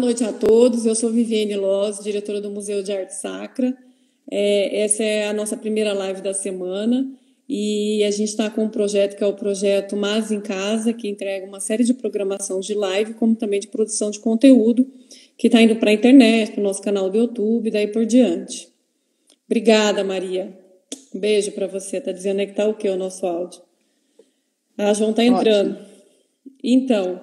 noite a todos. Eu sou Viviane Loz, diretora do Museu de Arte Sacra. Essa é a nossa primeira live da semana e a gente está com um projeto que é o projeto Mas em Casa, que entrega uma série de programação de live, como também de produção de conteúdo, que está indo para a internet, para o nosso canal do YouTube e daí por diante. Obrigada, Maria. Um beijo para você. Está dizendo aí que está o quê o nosso áudio? A João está entrando. Ótimo. Então,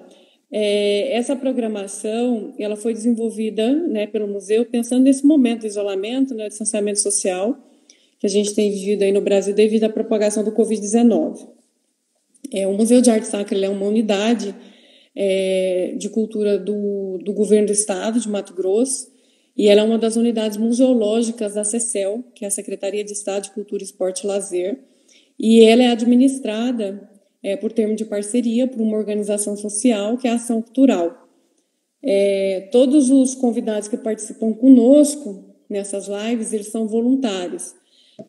essa programação ela foi desenvolvida, né, pelo museu pensando nesse momento de isolamento, né, de distanciamento social que a gente tem vivido aí no Brasil devido à propagação do Covid-19. O Museu de Arte Sacra é uma unidade de cultura do governo do estado de Mato Grosso e ela é uma das unidades museológicas da CECEL, que é a Secretaria de Estado de Cultura, Esporte e Lazer, e ela é administrada por termo de parceria por uma organização social que é a Ação Cultural. Todos os convidados que participam conosco nessas lives, eles são voluntários.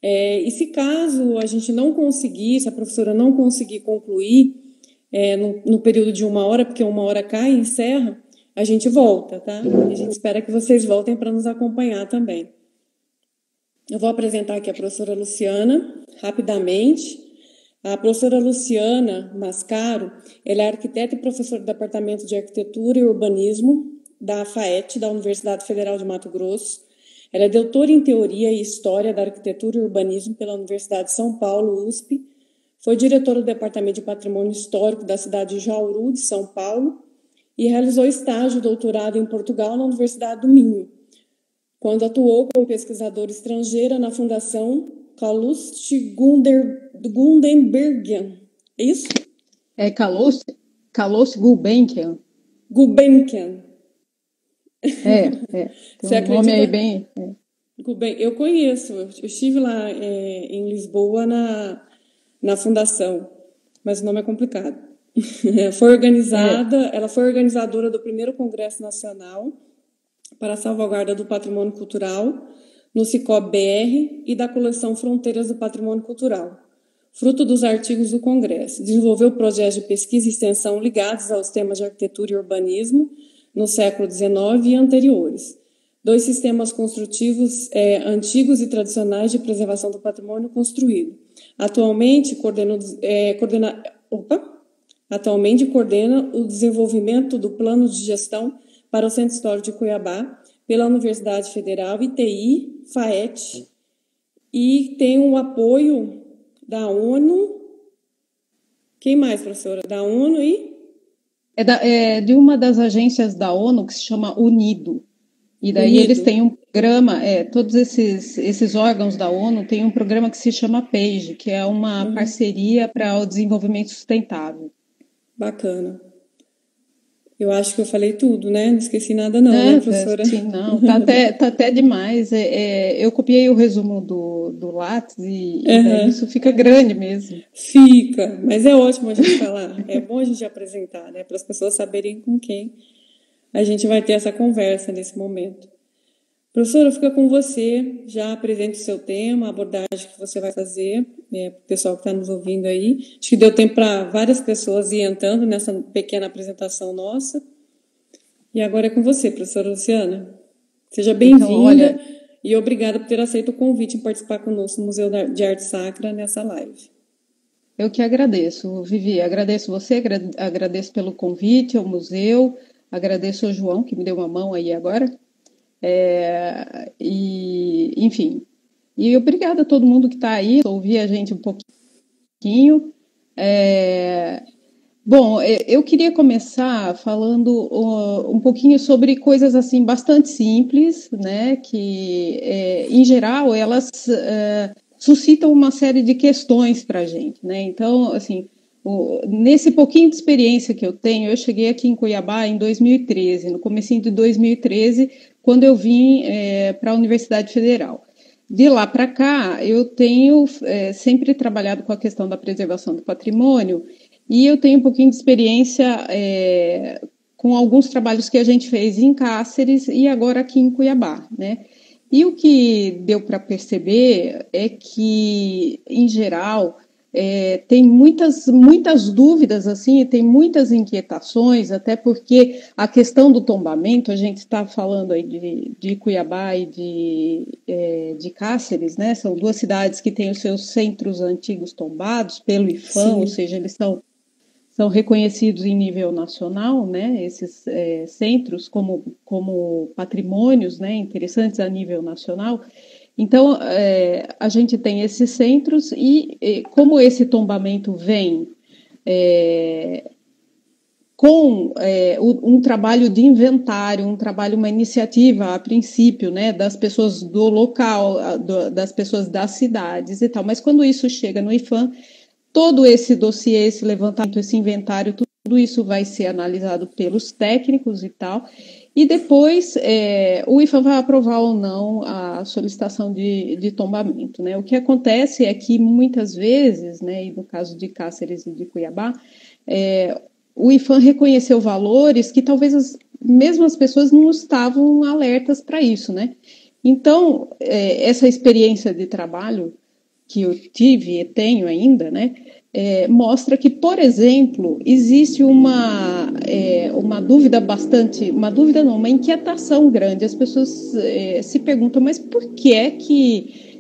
E se caso a gente não conseguir, se a professora não conseguir concluir no período de 1 hora, porque 1 hora cai e encerra, a gente volta, tá? E a gente espera que vocês voltem para nos acompanhar também. Eu vou apresentar aqui a professora Luciana, rapidamente. A professora Luciana Mascaro, ela é arquiteta e professora do Departamento de Arquitetura e Urbanismo da FAET, da Universidade Federal de Mato Grosso. Ela é doutora em Teoria e História da Arquitetura e Urbanismo pela Universidade de São Paulo, USP. Foi diretora do Departamento de Patrimônio Histórico da cidade de Jauru, de São Paulo, e realizou estágio doutorado em Portugal na Universidade do Minho, quando atuou como pesquisadora estrangeira na Fundação Calouste Gulbenkian. É isso? Calouste Gulbenkian. Gulbenkian. Tem um nome aí bem... Eu conheço, eu estive lá em Lisboa na fundação, mas o nome é complicado. Ela foi organizadora do primeiro Congresso Nacional para a Salvaguarda do Patrimônio Cultural no Cicobi-BR e da coleção Fronteiras do Patrimônio Cultural, fruto dos artigos do Congresso. Desenvolveu projetos de pesquisa e extensão ligados aos temas de arquitetura e urbanismo no século XIX e anteriores. 2 sistemas construtivos antigos e tradicionais de preservação do patrimônio construído. Atualmente coordena o desenvolvimento do plano de gestão para o Centro Histórico de Cuiabá pela Universidade Federal, ITI, FAET, e tem um apoio da ONU. Quem mais, professora? Da ONU e... de uma das agências da ONU que se chama UNIDO. E daí eles têm um programa, todos esses órgãos da ONU têm um programa que se chama PAGE, que é uma parceria para o desenvolvimento sustentável. Bacana. Eu acho que eu falei tudo, né? Não esqueci nada não, né, professora? Sim, não, tá até demais. Eu copiei o resumo do Lattes e daí isso fica grande mesmo. Fica, mas é ótimo a gente falar. É bom a gente apresentar, né? Para as pessoas saberem com quem a gente vai ter essa conversa nesse momento. Professora, fica com você, já apresente o seu tema, a abordagem que você vai fazer, para o pessoal que está nos ouvindo aí. Acho que deu tempo para várias pessoas ir entrando nessa pequena apresentação nossa. E agora é com você, professora Luciana. Seja bem-vinda e obrigada por ter aceito o convite em participar conosco no Museu de Arte Sacra nessa live. Eu que agradeço, Vivi. Agradeço você, agradeço pelo convite ao museu, agradeço ao João, que me deu uma mão aí agora. Enfim, e obrigada a todo mundo que está aí, ouvir a gente um pouquinho. Bom, eu queria começar falando um pouquinho sobre coisas assim bastante simples, né, que em geral elas suscitam uma série de questões para a gente, né? Então, assim, nesse pouquinho de experiência que eu tenho, eu cheguei aqui em Cuiabá em 2013, no comecinho de 2013, quando eu vim para a Universidade Federal. De lá para cá, eu tenho sempre trabalhado com a questão da preservação do patrimônio e eu tenho um pouquinho de experiência com alguns trabalhos que a gente fez em Cáceres e agora aqui em Cuiabá, né? E o que deu para perceber é que, em geral, tem muitas dúvidas, assim, e tem muitas inquietações, até porque a questão do tombamento, a gente está falando aí de Cuiabá e de Cáceres, né? São duas cidades que têm os seus centros antigos tombados pelo IPHAN, ou seja, eles são reconhecidos em nível nacional, né? Esses centros como patrimônios, né? Interessantes a nível nacional. Então, a gente tem esses centros e como esse tombamento vem com um trabalho de inventário, uma iniciativa, a princípio, né, das pessoas do local, das pessoas das cidades e tal, mas quando isso chega no IPHAN, todo esse dossiê, esse levantamento, esse inventário, tudo isso vai ser analisado pelos técnicos e tal, e depois o IPHAN vai aprovar ou não a solicitação de tombamento, né? O que acontece é que muitas vezes, né, e no caso de Cáceres e de Cuiabá, o IPHAN reconheceu valores que talvez mesmo as pessoas não estavam alertas para isso, né? Então, essa experiência de trabalho que eu tive e tenho ainda, né, mostra que, por exemplo, existe uma dúvida não, uma inquietação grande. As pessoas se perguntam, mas por que é que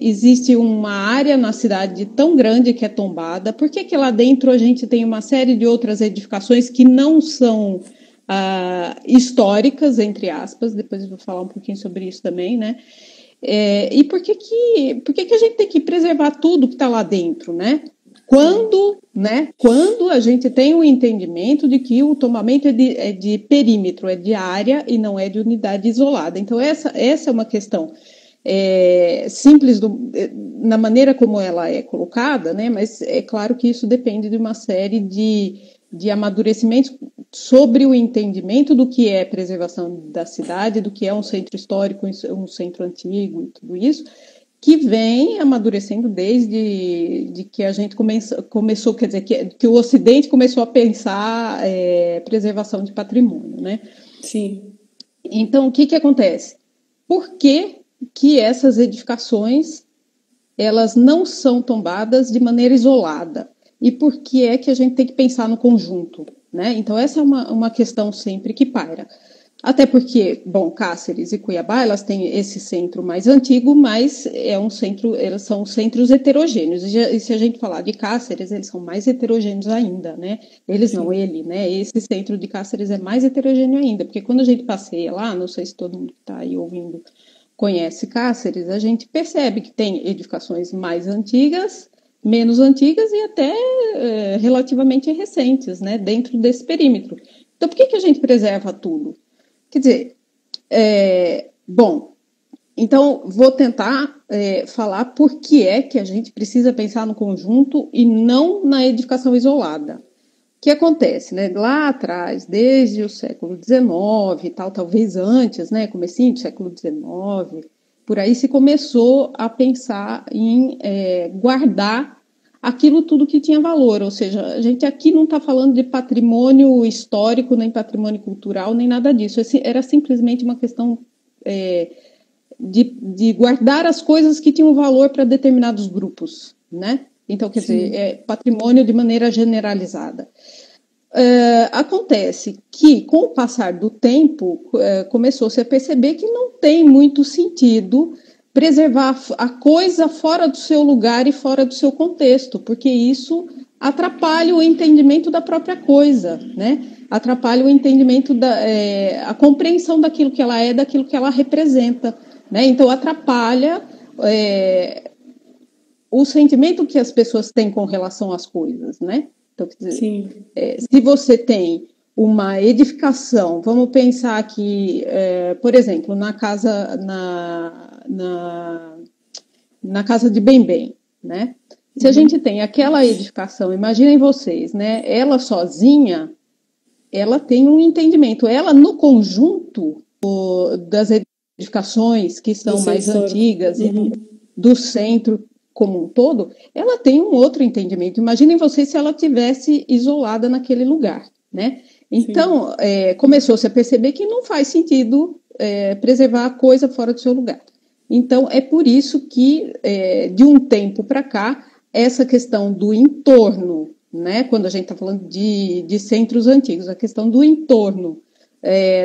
existe uma área na cidade tão grande que é tombada? Por que que lá dentro a gente tem uma série de outras edificações que não são históricas, entre aspas? Depois eu vou falar um pouquinho sobre isso também, né? E por que a gente tem que preservar tudo que está lá dentro, né? Quando a gente tem o entendimento de que o tombamento é de perímetro, é de área e não é de unidade isolada. Então, essa é uma questão simples na maneira como ela é colocada, né? Mas é claro que isso depende de uma série de amadurecimentos sobre o entendimento do que é preservação da cidade, do que é um centro histórico, um centro antigo e tudo isso, que vem amadurecendo desde que a gente começou, quer dizer, que o Ocidente começou a pensar preservação de patrimônio, né? Sim. Então, o que acontece? Por que essas edificações elas não são tombadas de maneira isolada? E por que é que a gente tem que pensar no conjunto, né? Então, essa é uma questão sempre que paira. Até porque, bom, Cáceres e Cuiabá, elas têm esse centro mais antigo, mas eles são centros heterogêneos. E se a gente falar de Cáceres, eles são mais heterogêneos ainda, né? Né? Esse centro de Cáceres é mais heterogêneo ainda, porque quando a gente passeia lá, não sei se todo mundo que está aí ouvindo conhece Cáceres, a gente percebe que tem edificações mais antigas, menos antigas e até relativamente recentes, né, dentro desse perímetro. Então, por que a gente preserva tudo? Quer dizer, então vou tentar falar por que é que a gente precisa pensar no conjunto e não na edificação isolada. O que acontece, né? Lá atrás, desde o século XIX e tal, talvez antes, né, comecinho do século XIX, por aí se começou a pensar em guardar aquilo tudo que tinha valor, ou seja, a gente aqui não está falando de patrimônio histórico, nem patrimônio cultural, nem nada disso, era simplesmente uma questão de guardar as coisas que tinham valor para determinados grupos, né? Então, quer dizer, patrimônio de maneira generalizada. Acontece que, com o passar do tempo, começou-se a perceber que não tem muito sentido preservar a coisa fora do seu lugar e fora do seu contexto, porque isso atrapalha o entendimento da própria coisa, né? Atrapalha o entendimento a compreensão daquilo que ela é, daquilo que ela representa, né? Então, atrapalha o sentimento que as pessoas têm com relação às coisas, né? Então, quer dizer, se você tem uma edificação, vamos pensar aqui, por exemplo, na casa de Bem, né? Se a gente tem aquela edificação, imaginem vocês, né? Ela sozinha, ela tem um entendimento. Ela, no conjunto das edificações que são mais antigas, do centro como um todo, ela tem um outro entendimento. Imaginem vocês se ela tivesse isolada naquele lugar, né? Então, começou-se a perceber que não faz sentido preservar a coisa fora do seu lugar. Então, é por isso que, de um tempo para cá, essa questão do entorno, né, quando a gente está falando de centros antigos, a questão do entorno,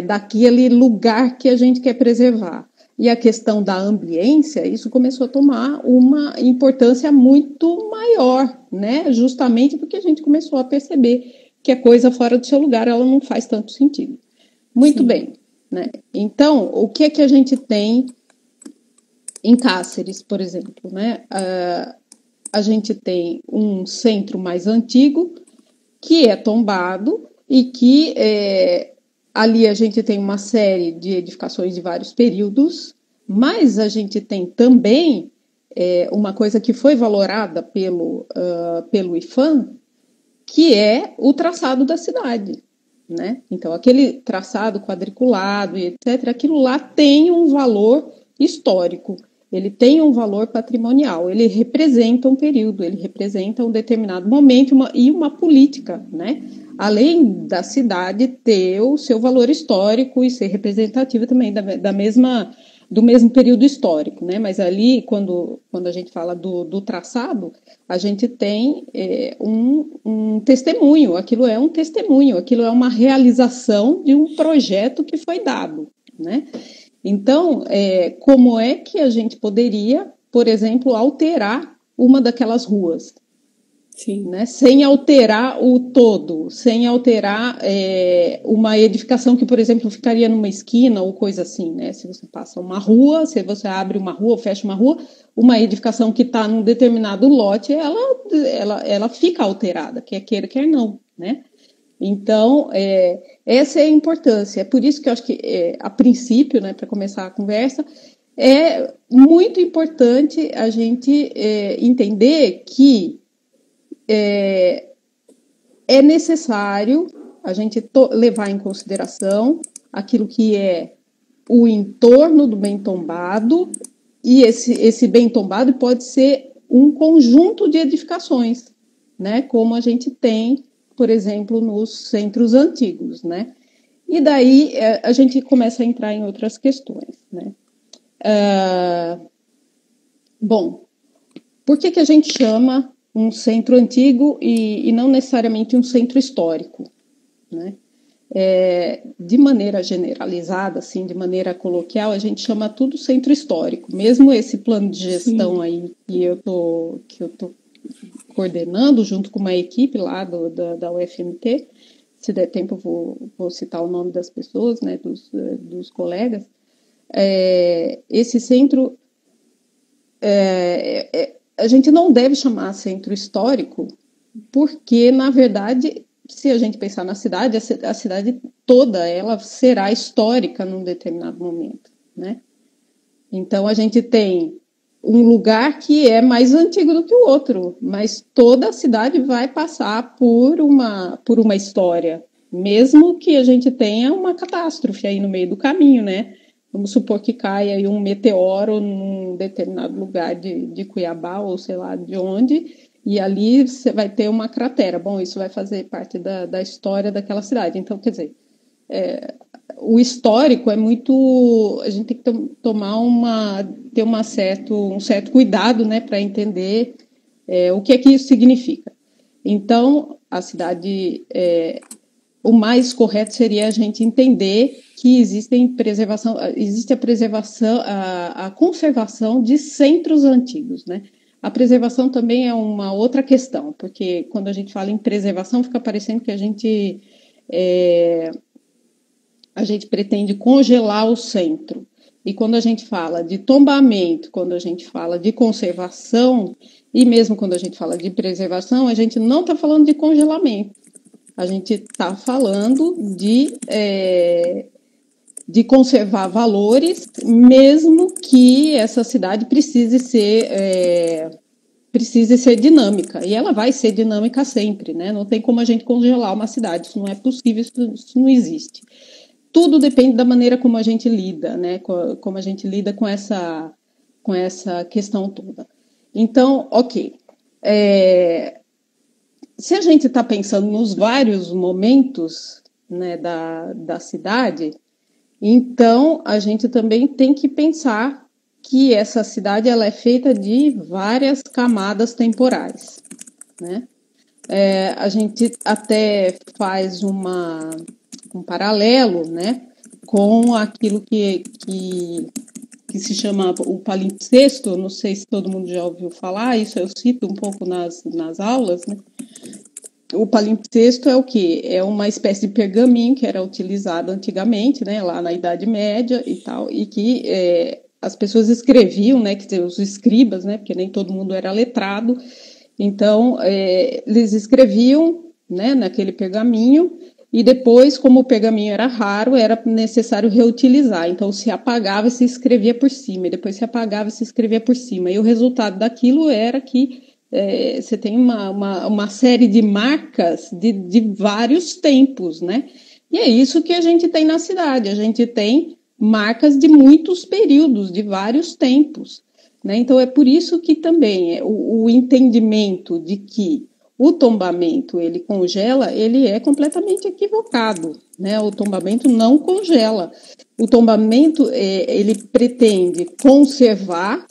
daquele lugar que a gente quer preservar, e a questão da ambiência, isso começou a tomar uma importância muito maior, né, justamente porque a gente começou a perceber que a coisa fora do seu lugar, ela não faz tanto sentido. Muito bem, né? Então, o que é que a gente tem em Cáceres, por exemplo, né? A gente tem um centro mais antigo, que é tombado, e que ali a gente tem uma série de edificações de vários períodos, mas a gente tem também uma coisa que foi valorada pelo IPHAN, que é o traçado da cidade, né? Então, aquele traçado quadriculado e etc., aquilo lá tem um valor histórico, ele tem um valor patrimonial, ele representa um período, ele representa um determinado momento e uma política, né? Além da cidade ter o seu valor histórico e ser representativa também do mesmo período histórico, né? Mas ali, quando a gente fala do traçado, a gente tem um testemunho, aquilo é um testemunho, aquilo é uma realização de um projeto que foi dado, né? Então, como é que a gente poderia, por exemplo, alterar uma daquelas ruas? Sim. Né? Sem alterar o todo, sem alterar uma edificação que, por exemplo, ficaria numa esquina ou coisa assim, né? Se você passa uma rua, se você abre uma rua ou fecha uma edificação que está num determinado lote, ela fica alterada, quer queira, quer não, né? Então, essa é a importância. É por isso que eu acho que, a princípio, né, para começar a conversa, é muito importante a gente entender que é necessário a gente levar em consideração aquilo que é o entorno do bem tombado, e esse bem tombado pode ser um conjunto de edificações, né, como a gente tem, por exemplo, nos centros antigos, né? E daí a gente começa a entrar em outras questões, né? Bom, por que a gente chama um centro antigo e não necessariamente um centro histórico, né? De maneira generalizada, assim, de maneira coloquial, a gente chama tudo centro histórico. Mesmo esse plano de gestão Sim. aí que eu tô coordenando junto com uma equipe lá da UFMT, se der tempo eu vou citar o nome das pessoas, né, dos colegas. Esse centro, a gente não deve chamar centro histórico, porque, na verdade, se a gente pensar na cidade, a cidade toda ela será histórica num determinado momento, né? Então, a gente tem um lugar que é mais antigo do que o outro, mas toda a cidade vai passar por uma história, mesmo que a gente tenha uma catástrofe aí no meio do caminho, né? Vamos supor que caia aí um meteoro num determinado lugar de Cuiabá, ou sei lá de onde, e ali você vai ter uma cratera. Bom, isso vai fazer parte da história daquela cidade. Então, quer dizer, o histórico é muito... A gente tem que ter um certo cuidado, né, para entender o que é que isso significa. Então, a cidade... o mais correto seria a gente entender que existe a preservação, a conservação de centros antigos, né? A preservação também é uma outra questão, porque quando a gente fala em preservação, fica parecendo que a gente pretende congelar o centro. E quando a gente fala de tombamento, quando a gente fala de conservação, e mesmo quando a gente fala de preservação, a gente não está falando de congelamento. A gente está falando de conservar valores, mesmo que essa cidade precise ser dinâmica. E ela vai ser dinâmica sempre, né? Não tem como a gente congelar uma cidade, isso não é possível, isso não existe. Tudo depende da maneira como a gente lida, né? Como a gente lida com essa questão toda. Então, ok. Se a gente está pensando nos vários momentos, né, da cidade, então a gente também tem que pensar que essa cidade ela é feita de várias camadas temporais, né? A gente até faz um paralelo, né, com aquilo que se chama o palimpsesto. Não sei se todo mundo já ouviu falar, isso eu cito um pouco nas aulas, né? O palimpsesto é o quê? É uma espécie de pergaminho que era utilizado antigamente, né, lá na Idade Média e tal, e que as pessoas escreviam, né, quer dizer, os escribas, né, porque nem todo mundo era letrado, então eles escreviam, né, naquele pergaminho, e depois, como o pergaminho era raro, era necessário reutilizar, então se apagava e se escrevia por cima, e depois se apagava e se escrevia por cima, e o resultado daquilo era que você tem uma série de marcas de vários tempos, né? E é isso que a gente tem na cidade, a gente tem marcas de muitos períodos, de vários tempos, né? Então é por isso que também o entendimento de que o tombamento ele congela, ele é completamente equivocado, né? O tombamento não congela, o tombamento ele pretende conservar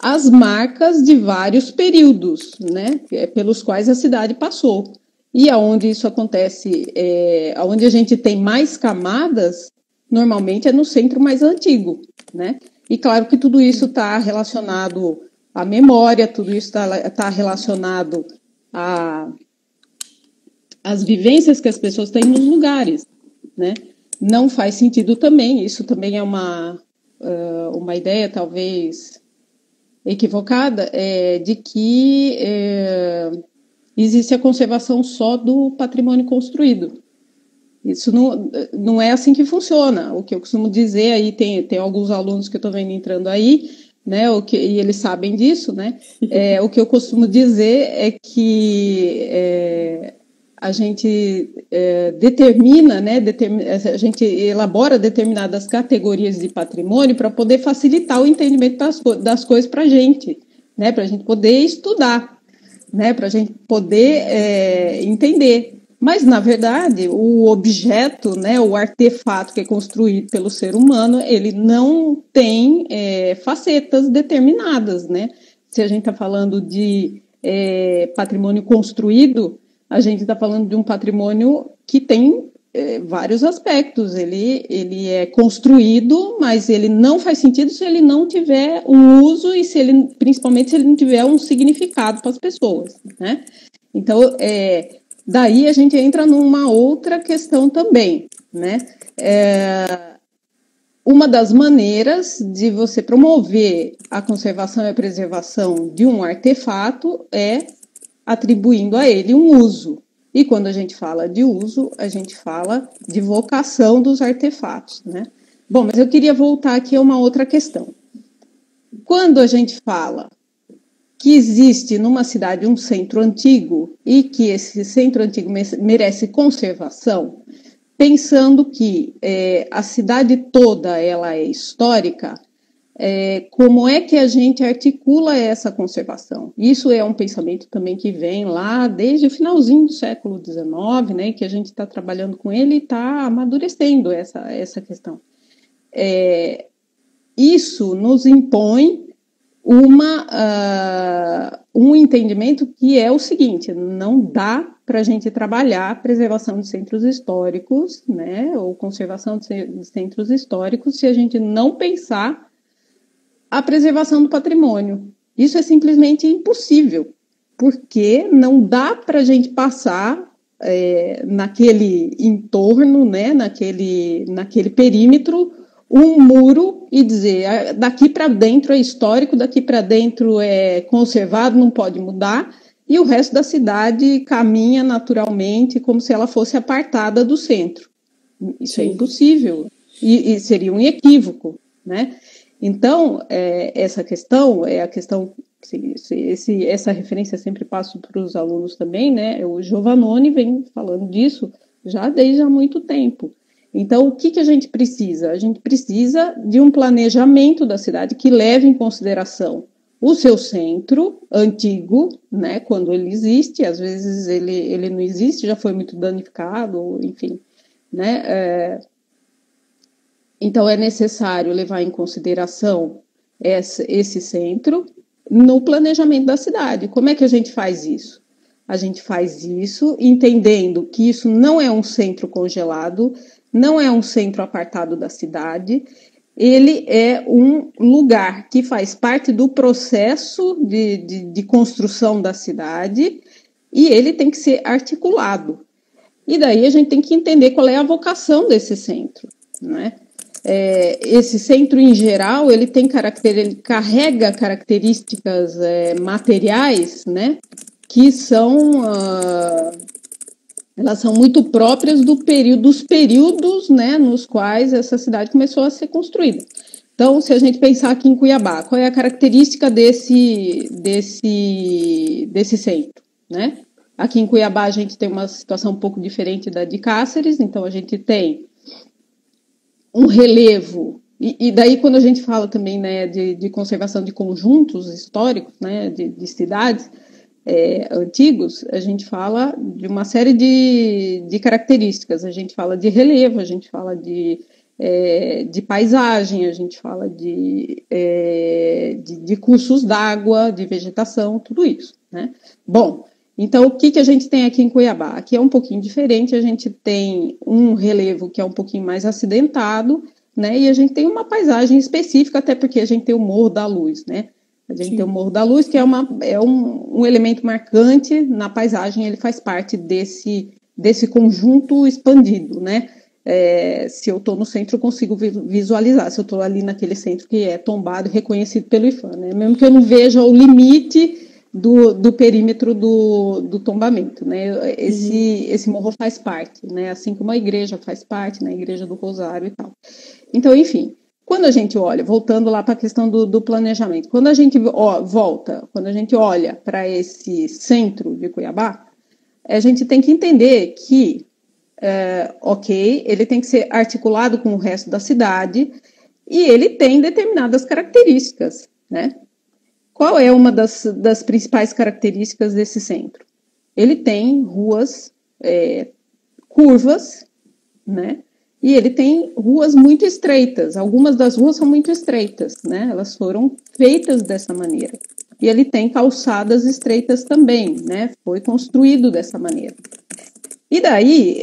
as marcas de vários períodos, né, pelos quais a cidade passou. E aonde isso acontece, aonde a gente tem mais camadas, normalmente é no centro mais antigo, né? E claro que tudo isso está relacionado à memória, tudo isso está relacionado às vivências que as pessoas têm nos lugares, né? Não faz sentido também, isso também é uma ideia talvez equivocada, de que existe a conservação só do patrimônio construído. Isso não é assim que funciona. O que eu costumo dizer, aí tem alguns alunos que eu estou vendo entrando aí, né, e eles sabem disso, né? O que eu costumo dizer é que a gente determina, né, a gente elabora determinadas categorias de patrimônio para poder facilitar o entendimento das coisas para a gente, né, para a gente poder estudar, né, para a gente poder entender. Mas, na verdade, o objeto, né, o artefato que é construído pelo ser humano, ele não tem facetas determinadas, né? Se a gente está falando de patrimônio construído, a gente está falando de um patrimônio que tem vários aspectos. Ele é construído, mas ele não faz sentido se ele não tiver um uso e principalmente se ele não tiver um significado para as pessoas, né? Então, daí a gente entra numa outra questão também, né? Uma das maneiras de você promover a conservação e a preservação de um artefato é atribuindo a ele um uso. E quando a gente fala de uso, a gente fala de vocação dos artefatos, né? Bom, mas eu queria voltar aqui a uma outra questão. Quando a gente fala que existe numa cidade um centro antigo e que esse centro antigo merece conservação, pensando que a cidade toda ela é histórica, como é que a gente articula essa conservação? Isso é um pensamento também que vem lá desde o finalzinho do século XIX, né, que a gente está trabalhando com ele e está amadurecendo essa questão. Isso nos impõe um entendimento que é o seguinte: não dá para a gente trabalhar a preservação de centros históricos, né, ou conservação de centros históricos, se a gente não pensar a preservação do patrimônio. Isso é simplesmente impossível, porque não dá para a gente passar naquele entorno, né, naquele perímetro, um muro e dizer daqui para dentro é histórico, daqui para dentro é conservado, não pode mudar, e o resto da cidade caminha naturalmente como se ela fosse apartada do centro. Isso Sim. É impossível e seria um equívoco, né? Então, essa questão é a questão, essa referência eu sempre passo para os alunos também, né? O Giovannone vem falando disso já desde há muito tempo. Então, o que a gente precisa? A gente precisa de um planejamento da cidade que leve em consideração o seu centro antigo, né, quando ele existe, às vezes ele não existe, já foi muito danificado, enfim, né? Então, é necessário levar em consideração esse centro no planejamento da cidade. Como é que a gente faz isso? A gente faz isso entendendo que isso não é um centro congelado, não é um centro apartado da cidade, ele é um lugar que faz parte do processo de construção da cidade e ele tem que ser articulado. E daí a gente tem que entender qual é a vocação desse centro, né? Esse centro, em geral, ele carrega características materiais, né, que elas são muito próprias dos períodos, né, nos quais essa cidade começou a ser construída. Então, se a gente pensar aqui em Cuiabá, qual é a característica desse centro, né? Aqui em Cuiabá a gente tem uma situação um pouco diferente da de Cáceres, então a gente tem um relevo, e daí quando a gente fala também, né, de conservação de conjuntos históricos, né, de cidades antigos, a gente fala de uma série de características, a gente fala de relevo, a gente fala de paisagem, a gente fala de cursos d'água, de vegetação, tudo isso, né? Bom, então o que a gente tem aqui em Cuiabá? Aqui é um pouquinho diferente, a gente tem um relevo que é um pouquinho mais acidentado, né? E a gente tem uma paisagem específica, até porque a gente tem o Morro da Luz, né? A gente tem o Morro da Luz, que é um elemento marcante na paisagem, ele faz parte desse conjunto expandido, né? Se eu estou no centro, eu consigo visualizar, se eu estou ali naquele centro que é tombado e reconhecido pelo IPHAN, né? Mesmo que eu não veja o limite do perímetro do tombamento, né? Esse morro faz parte, né? Assim como a igreja faz parte, né? A igreja do Rosário e tal. Então, enfim, quando a gente olha, voltando lá para a questão do planejamento, quando a gente olha para esse centro de Cuiabá, a gente tem que entender que, ele tem que ser articulado com o resto da cidade e ele tem determinadas características, né? Qual é uma das principais características desse centro? Ele tem ruas curvas, né? E ele tem ruas muito estreitas. Algumas das ruas são muito estreitas, né? Elas foram feitas dessa maneira. E ele tem calçadas estreitas também, né? Foi construído dessa maneira. E daí,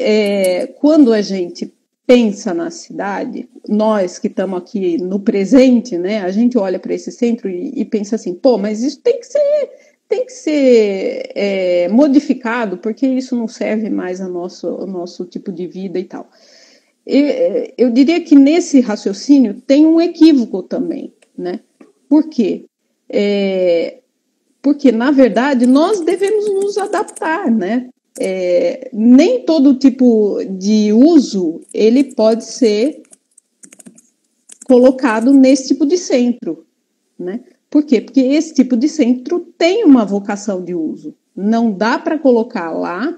quando a gente pensa na cidade, nós que estamos aqui no presente, né, a gente olha para esse centro e pensa assim, pô, mas isso tem que ser modificado, porque isso não serve mais ao nosso tipo de vida e tal. Eu diria que nesse raciocínio tem um equívoco também, né? Por quê? Porque, na verdade, nós devemos nos adaptar, né? Nem todo tipo de uso ele pode ser colocado nesse tipo de centro, né? Por quê? Porque esse tipo de centro tem uma vocação de uso. Não dá para colocar lá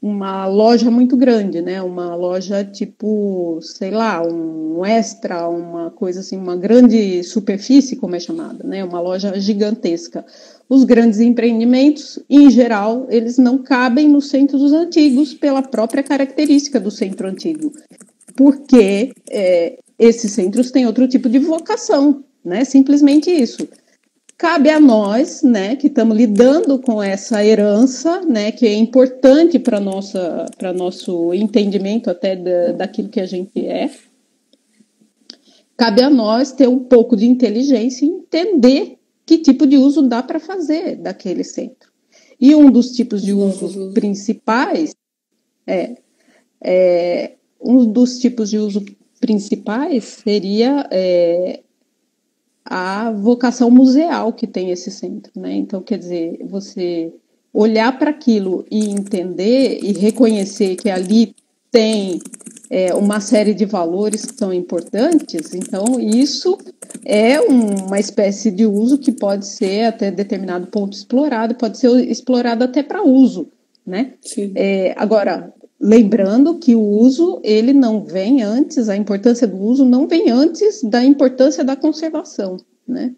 uma loja muito grande, né? Uma loja tipo, sei lá, um Extra, uma coisa assim, uma grande superfície, como é chamada, né? Uma loja gigantesca. Os grandes empreendimentos, em geral, eles não cabem nos centros antigos pela própria característica do centro antigo, porque esses centros têm outro tipo de vocação, né? Simplesmente isso. Cabe a nós, né, que estamos lidando com essa herança, né, que é importante para nosso entendimento até daquilo que a gente é. Cabe a nós ter um pouco de inteligência e entender que tipo de uso dá para fazer daquele centro. E um dos tipos de uso principais seria a vocação museal que tem esse centro, né? Então, quer dizer, você olhar para aquilo e entender e reconhecer que ali tem uma série de valores que são importantes, então isso é uma espécie de uso que pode ser até determinado ponto explorado, pode ser explorado até para uso, né? Sim. Agora, lembrando que o uso, ele não vem antes, a importância do uso não vem antes da importância da conservação, né?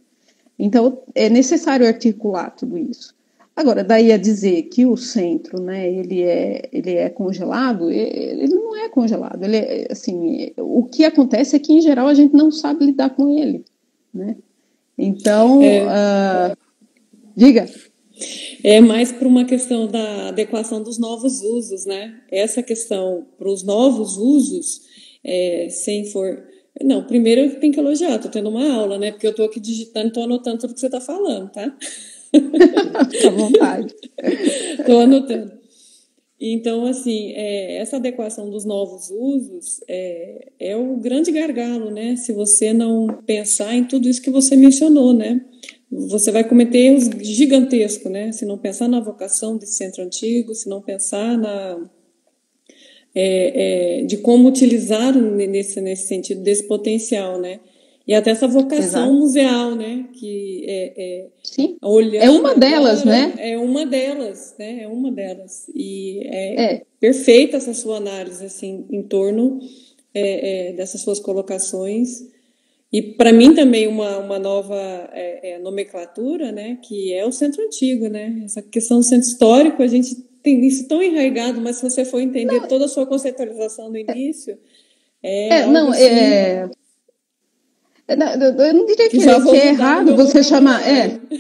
Então, é necessário articular tudo isso. Agora, daí a dizer que o centro, né, ele é congelado, ele não é congelado. Ele é, assim, o que acontece é que, em geral, a gente não sabe lidar com ele, né? Então, diga. É mais para uma questão da adequação dos novos usos, né? Essa questão para os novos usos, sem for... Não, primeiro eu tenho que elogiar, estou tendo uma aula, né? Porque eu estou aqui digitando, estou anotando tudo que você está falando, tá? Fica à vontade. Estou anotando. Então, assim, essa adequação dos novos usos é o grande gargalo, né? Se você não pensar em tudo isso que você mencionou, né? Você vai cometer erros gigantescos, né? Se não pensar na vocação desse centro antigo, se não pensar de como utilizar nesse sentido desse potencial, né? E até essa vocação Exato. museal, né? Que Sim. olhando é uma delas, agora, né? É uma delas, né? É uma delas. E perfeita essa sua análise, assim, em torno dessas suas colocações. E para mim também uma nova nomenclatura, né? Que é o centro antigo, né? Essa questão do centro histórico, a gente tem isso tão enraizado, mas se você for entender toda a sua conceitualização no início, algo assim... Eu não diria que é errado você chamar.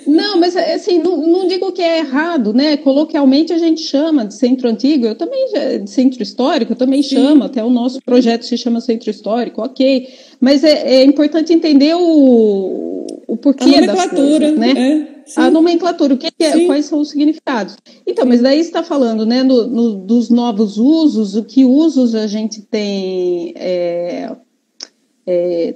Não, mas assim, não digo que é errado, né? Coloquialmente a gente chama de centro antigo, eu também, de centro histórico, eu também chamo, até o nosso projeto se chama centro histórico, ok. Mas é importante entender o porquê das coisas, né? A nomenclatura, quais são os significados. Então, mas daí você está falando, né, dos novos usos, o que usos a gente tem.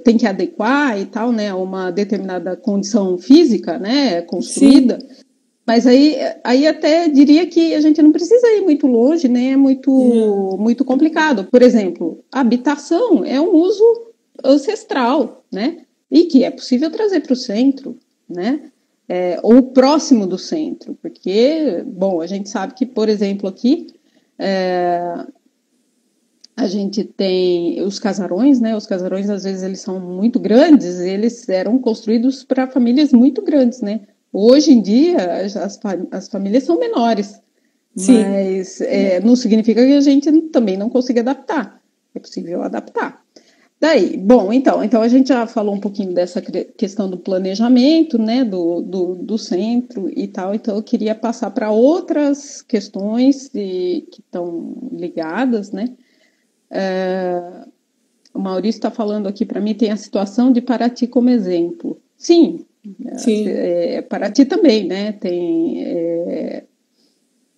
Tem que adequar e tal, né, a uma determinada condição física, né, construída. Sim. Mas aí até diria que a gente não precisa ir muito longe, né, é muito complicado. Por exemplo, a habitação é um uso ancestral, né, e que é possível trazer para o centro, né, ou próximo do centro, porque, bom, a gente sabe que, por exemplo, aqui... a gente tem os casarões, né? Os casarões, às vezes, eles são muito grandes, eles eram construídos para famílias muito grandes, né? Hoje em dia, as famílias são menores, sim, mas não significa que a gente também não consiga adaptar. É possível adaptar. Daí, bom, então a gente já falou um pouquinho dessa questão do planejamento, né? Do centro e tal, então eu queria passar para outras questões que estão ligadas, né? O Maurício está falando aqui para mim, tem a situação de Paraty como exemplo. Sim. Paraty também, né?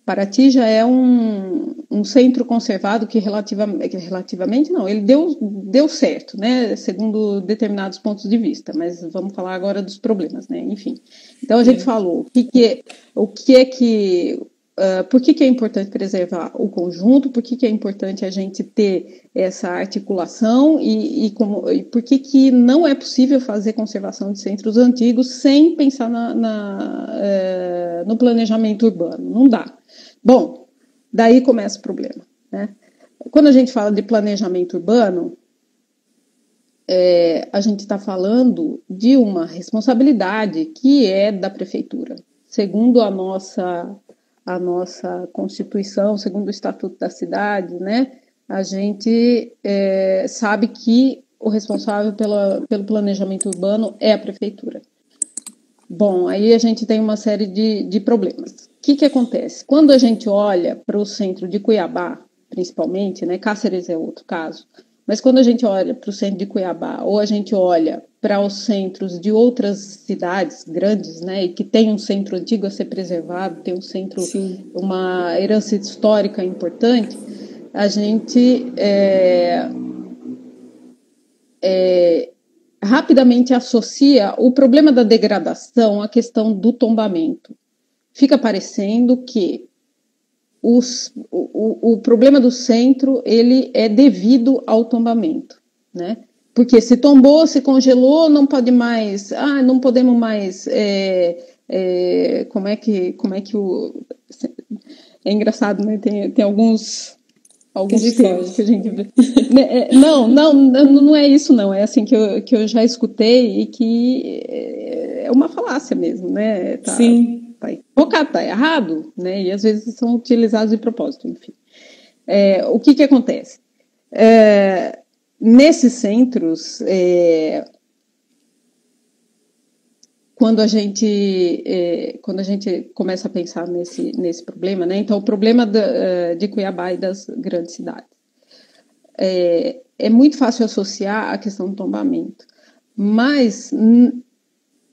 Paraty já é um centro conservado que relativamente não, ele deu certo, né? Segundo determinados pontos de vista, mas vamos falar agora dos problemas, né? Enfim. Então a gente falou por que é importante preservar o conjunto, por que é importante a gente ter essa articulação e por que não é possível fazer conservação de centros antigos sem pensar no planejamento urbano. Não dá. Bom, daí começa o problema, né? Quando a gente fala de planejamento urbano, a gente está falando de uma responsabilidade que é da prefeitura. Segundo a nossa Constituição, segundo o Estatuto da Cidade, né, a gente sabe que o responsável pelo planejamento urbano é a prefeitura. Bom, aí a gente tem uma série de problemas. O que acontece? Quando a gente olha para o centro de Cuiabá, principalmente, né, Cáceres é outro caso, mas quando a gente olha para o centro de Cuiabá, ou a gente olha para os centros de outras cidades grandes, né, e que tem um centro antigo a ser preservado, tem um centro, sim, uma herança histórica importante, a gente rapidamente associa o problema da degradação à questão do tombamento. Fica parecendo que o problema do centro ele é devido ao tombamento, né? Porque se tombou, se congelou, não pode mais, não podemos mais, como é que é engraçado, né? Tem alguns termos que a gente vê. Não é isso, não, é assim que eu já escutei e que é uma falácia mesmo, né? Sim. Tá equivocado, está errado, né? E às vezes são utilizados de propósito, enfim. O que acontece? Nesses centros, quando a gente começa a pensar nesse problema, né? Então, o problema de Cuiabá e das grandes cidades. É muito fácil associar a questão do tombamento, mas, em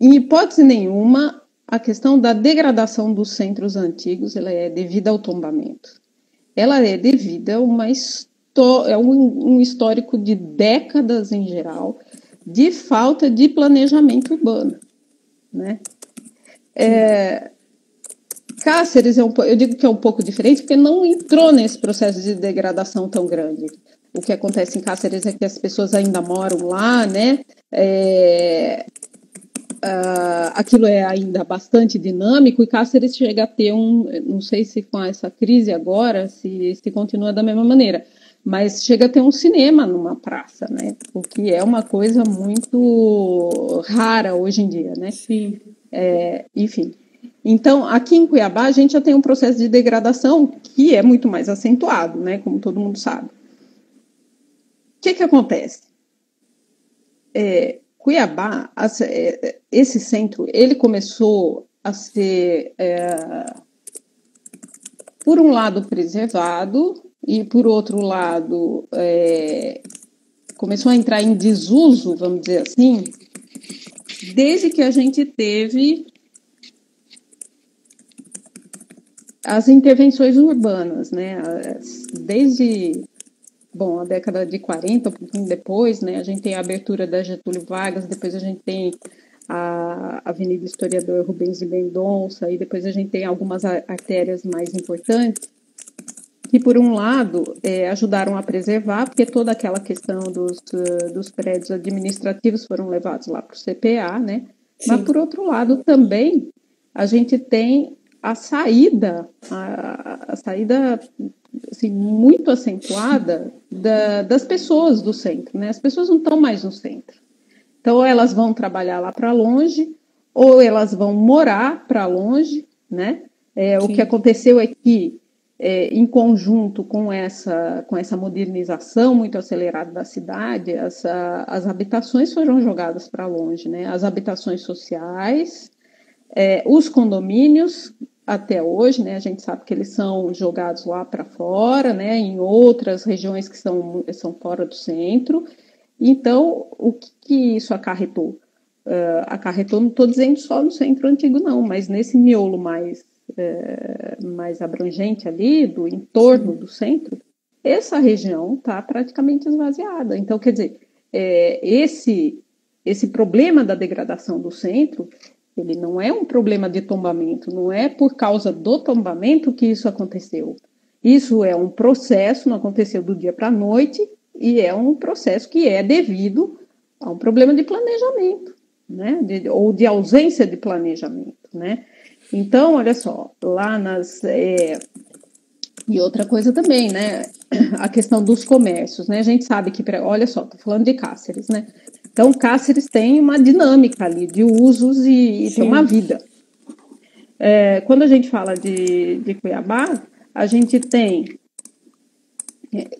hipótese nenhuma, a questão da degradação dos centros antigos ela é devida ao tombamento. Ela é devida a um histórico de décadas, em geral, de falta de planejamento urbano, né? Cáceres, eu digo que é um pouco diferente, porque não entrou nesse processo de degradação tão grande. O que acontece em Cáceres é que as pessoas ainda moram lá, né? Aquilo é ainda bastante dinâmico, e Cáceres chega a ter não sei se com essa crise agora, se continua da mesma maneira, mas chega a ter um cinema numa praça, né? O que é uma coisa muito rara hoje em dia, né? Sim. Enfim. Então, aqui em Cuiabá, a gente já tem um processo de degradação que é muito mais acentuado, né? Como todo mundo sabe. O que acontece? Cuiabá, esse centro, ele começou a ser, por um lado, preservado e, por outro lado, começou a entrar em desuso, vamos dizer assim, desde que a gente teve as intervenções urbanas, né? Desde a década de 40, um pouquinho depois, né? A gente tem a abertura da Getúlio Vargas, depois a gente tem a Avenida Historiador Rubens de Mendonça, e depois a gente tem algumas artérias mais importantes, que, por um lado, ajudaram a preservar, porque toda aquela questão dos prédios administrativos foram levados lá para o CPA, né? Sim. Mas, por outro lado, também a gente tem a saída assim, muito acentuada das pessoas do centro, né? As pessoas não estão mais no centro. Então, ou elas vão trabalhar lá para longe, ou elas vão morar para longe, né? O que aconteceu é que, em conjunto com essa modernização muito acelerada da cidade, as habitações foram jogadas para longe, né? As habitações sociais, os condomínios, até hoje, né, a gente sabe que eles são jogados lá para fora, né, em outras regiões que são fora do centro. Então, o que isso acarretou? Acarretou, não estou dizendo só no centro antigo, não, mas nesse miolo mais abrangente ali, do entorno do centro, essa região está praticamente esvaziada. Então, quer dizer, esse problema da degradação do centro, ele não é um problema de tombamento, não é por causa do tombamento que isso aconteceu. Isso é um processo, não aconteceu do dia para a noite, e é um processo que é devido a um problema de planejamento, né? Ou de ausência de planejamento, né? Então, olha só, lá e outra coisa também, né? A questão dos comércios, né? A gente sabe que, olha só, estou falando de Cáceres, né? Então, Cáceres tem uma dinâmica ali de usos e tem uma vida. Quando a gente fala de Cuiabá, a gente tem,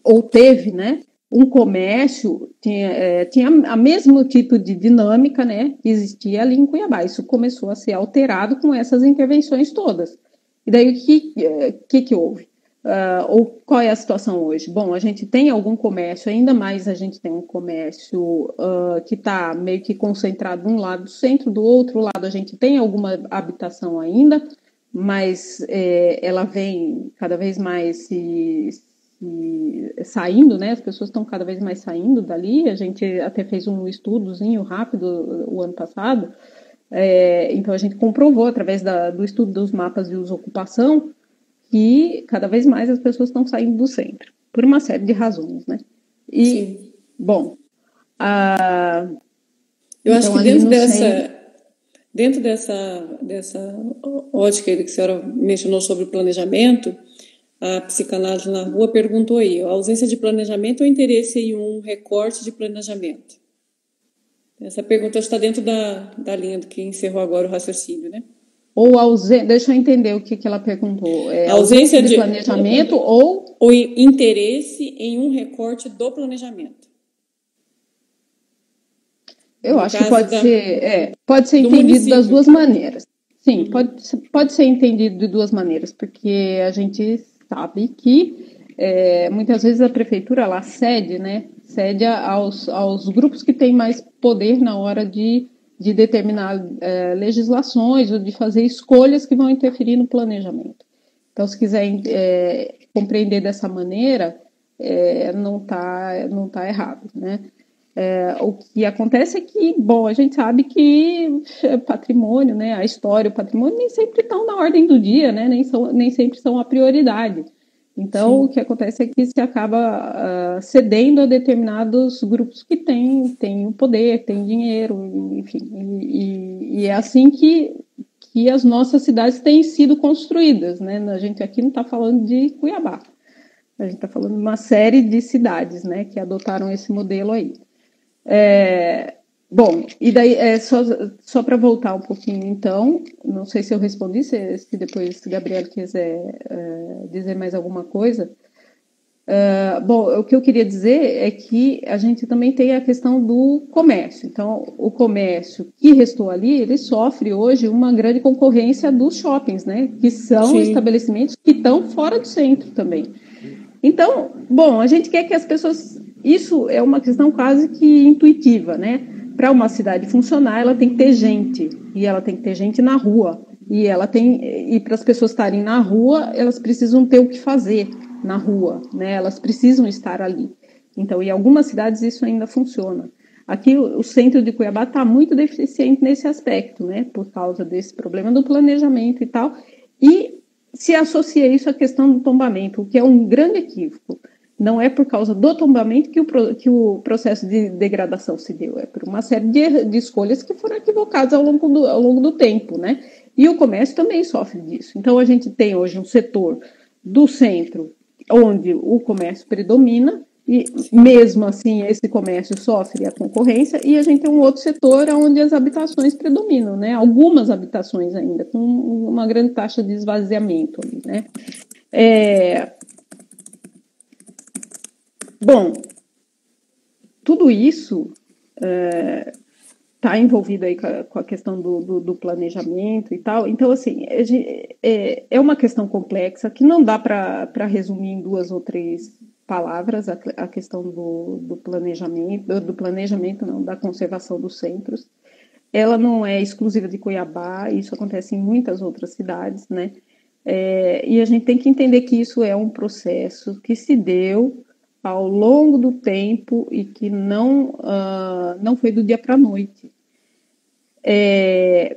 ou teve, né, um comércio, tinha a mesmo tipo de dinâmica, né, que existia ali em Cuiabá. Isso começou a ser alterado com essas intervenções todas. E daí, o que houve? Ou qual é a situação hoje? Bom, a gente tem algum comércio, ainda mais a gente tem um comércio que está meio que concentrado de um lado do centro, do outro lado a gente tem alguma habitação ainda, mas ela vem cada vez mais saindo, né? As pessoas estão cada vez mais saindo dali. A gente até fez um estudozinho rápido o ano passado, então a gente comprovou através do estudo dos mapas de uso-ocupação que cada vez mais as pessoas estão saindo do centro, por uma série de razões, né? E, sim. Bom, eu acho que dentro dessa ótica que a senhora mencionou sobre o planejamento, a psicanálise na rua perguntou aí, a ausência de planejamento ou interesse em um recorte de planejamento? Essa pergunta está dentro da linha do que encerrou agora o raciocínio, né? Deixa eu entender o que ela perguntou. Ausência de planejamento ou o interesse em um recorte do planejamento. Eu acho que pode ser entendido município. Das duas maneiras. Sim, pode ser entendido de duas maneiras, porque a gente sabe que muitas vezes a prefeitura ela cede aos grupos que têm mais poder na hora de determinar legislações ou de fazer escolhas que vão interferir no planejamento. Então, se quiser compreender dessa maneira, não tá errado, né? O que acontece é que, a gente sabe que patrimônio, né, a história, o patrimônio nem sempre estão na ordem do dia, né, nem sempre são a prioridade. Então, sim, o que acontece é que se acaba cedendo a determinados grupos que têm o poder, têm dinheiro, enfim. E é assim que as nossas cidades têm sido construídas, né? A gente aqui não está falando de Cuiabá. A gente está falando de uma série de cidades, né, que adotaram esse modelo aí. E daí, só para voltar um pouquinho, então, não sei se eu respondi, se depois o Gabriel quiser dizer mais alguma coisa. O que eu queria dizer é que a gente também tem a questão do comércio. Então, o comércio que restou ali, ele sofre hoje uma grande concorrência dos shoppings, né? Que são sim, estabelecimentos que estão fora do centro também. Então, a gente quer que as pessoas... Isso é uma questão quase que intuitiva, né? Para uma cidade funcionar, ela tem que ter gente, e ela tem que ter gente na rua. E para as pessoas estarem na rua, elas precisam ter o que fazer na rua, né? Elas precisam estar ali. Então, em algumas cidades isso ainda funciona. Aqui, o centro de Cuiabá está muito deficiente nesse aspecto, né? Por causa desse problema do planejamento e tal. E se associa isso à questão do tombamento, o que é um grande equívoco. Não é por causa do tombamento que o processo de degradação se deu, é por uma série de escolhas que foram equivocadas ao longo do tempo, né? E o comércio também sofre disso. Então, a gente tem hoje um setor do centro onde o comércio predomina e, mesmo assim, esse comércio sofre a concorrência, e a gente tem um outro setor onde as habitações predominam, né? Algumas habitações ainda, com uma grande taxa de esvaziamento ali, né? Tudo isso está envolvido aí com a questão do planejamento e tal. Então, assim, é uma questão complexa que não dá para resumir em 2 ou 3 palavras a questão do planejamento não, da conservação dos centros. Ela não é exclusiva de Cuiabá, isso acontece em muitas outras cidades, né? E a gente tem que entender que isso é um processo que se deu ao longo do tempo e que não foi do dia para a noite.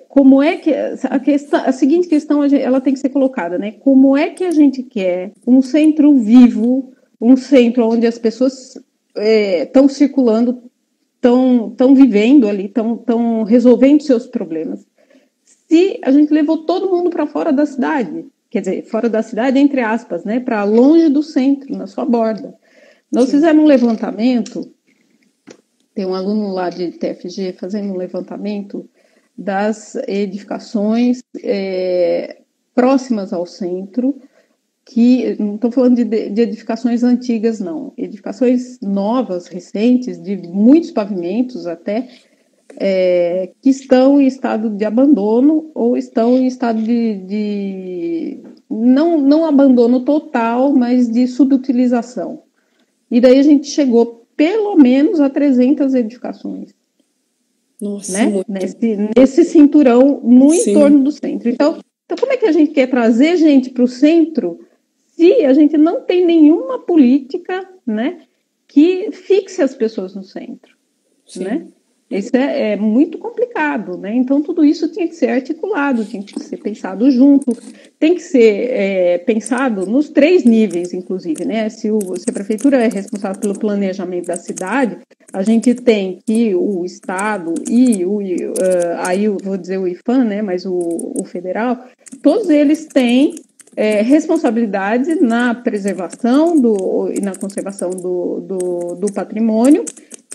Como é que a seguinte questão ela tem que ser colocada, né? Como é que a gente quer um centro vivo, um centro onde as pessoas estão circulando, estão vivendo ali, estão resolvendo seus problemas, se a gente levou todo mundo para fora da cidade, quer dizer, fora da cidade entre aspas, né? Para longe do centro, na sua borda. Nós fizemos um levantamento, tem um aluno lá de TFG fazendo um levantamento das edificações próximas ao centro, que não estou falando de edificações antigas, não, edificações novas, recentes, de muitos pavimentos até, que estão em estado de abandono ou estão em estado de não abandono total, mas de subutilização. E daí a gente chegou pelo menos a 300 edificações. Nossa, né? Nesse cinturão no Sim. entorno do centro. Então, como é que a gente quer trazer gente para o centro se a gente não tem nenhuma política, né, que fixe as pessoas no centro? Sim. Né? Isso é muito complicado, né? Então, tudo isso tinha que ser articulado, tinha que ser pensado junto, tem que ser pensado nos 3 níveis, inclusive, né? Se a prefeitura é responsável pelo planejamento da cidade, a gente tem que o Estado e aí eu vou dizer o IPHAN, né? Mas o federal, todos eles têm responsabilidade na preservação e na conservação do patrimônio,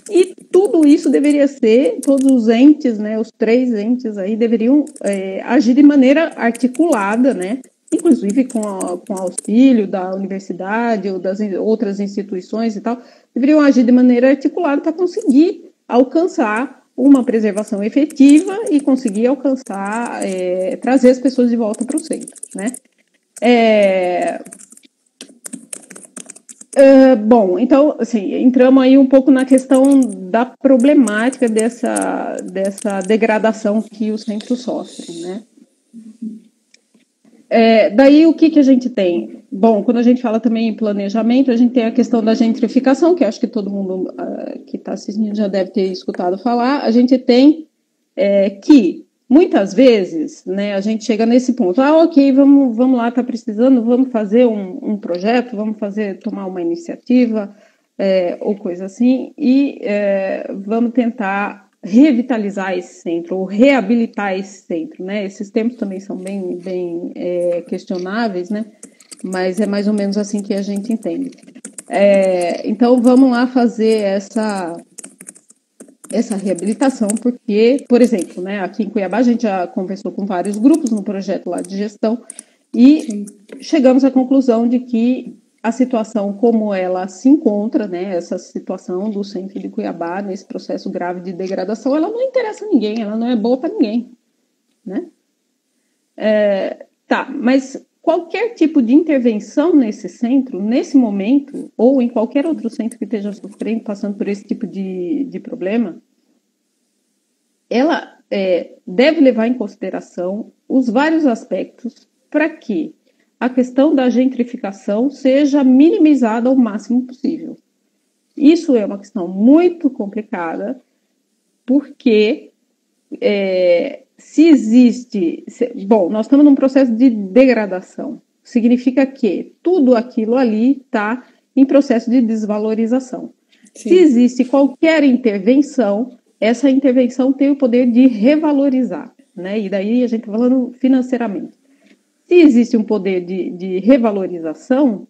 E tudo isso deveria ser, todos os entes, né, os 3 entes aí deveriam agir de maneira articulada, né, inclusive com auxílio da universidade ou das outras instituições e tal, deveriam agir de maneira articulada para conseguir alcançar uma preservação efetiva e conseguir alcançar, trazer as pessoas de volta para o centro, né. Bom, então, assim, entramos aí um pouco na questão da problemática dessa degradação que os centros sofrem, né? Daí, o que a gente tem? Bom, quando a gente fala também em planejamento, a gente tem a questão da gentrificação, que acho que todo mundo que está assistindo já deve ter escutado falar. A gente tem que muitas vezes, né, a gente chega nesse ponto, ok, vamos lá, está precisando, vamos fazer um projeto, vamos tomar uma iniciativa, ou coisa assim, e vamos tentar revitalizar esse centro, ou reabilitar esse centro, né, esses termos também são bem questionáveis, né, mas é mais ou menos assim que a gente entende. Então, vamos lá fazer essa reabilitação, porque, por exemplo, né, aqui em Cuiabá a gente já conversou com vários grupos no projeto lá de gestão e chegamos à conclusão de que a situação como ela se encontra, né, essa situação do centro de Cuiabá nesse processo grave de degradação, ela não interessa a ninguém, ela não é boa para ninguém, né? Mas qualquer tipo de intervenção nesse centro, nesse momento, ou em qualquer outro centro que esteja sofrendo, passando por esse tipo de problema, ela deve levar em consideração os vários aspectos para que a questão da gentrificação seja minimizada ao máximo possível. Isso é uma questão muito complicada, porque bom, nós estamos num processo de degradação. Significa que tudo aquilo ali está em processo de desvalorização. Sim. Se existe qualquer intervenção, essa intervenção tem o poder de revalorizar, né? E daí a gente está falando financeiramente. Se existe um poder de revalorização,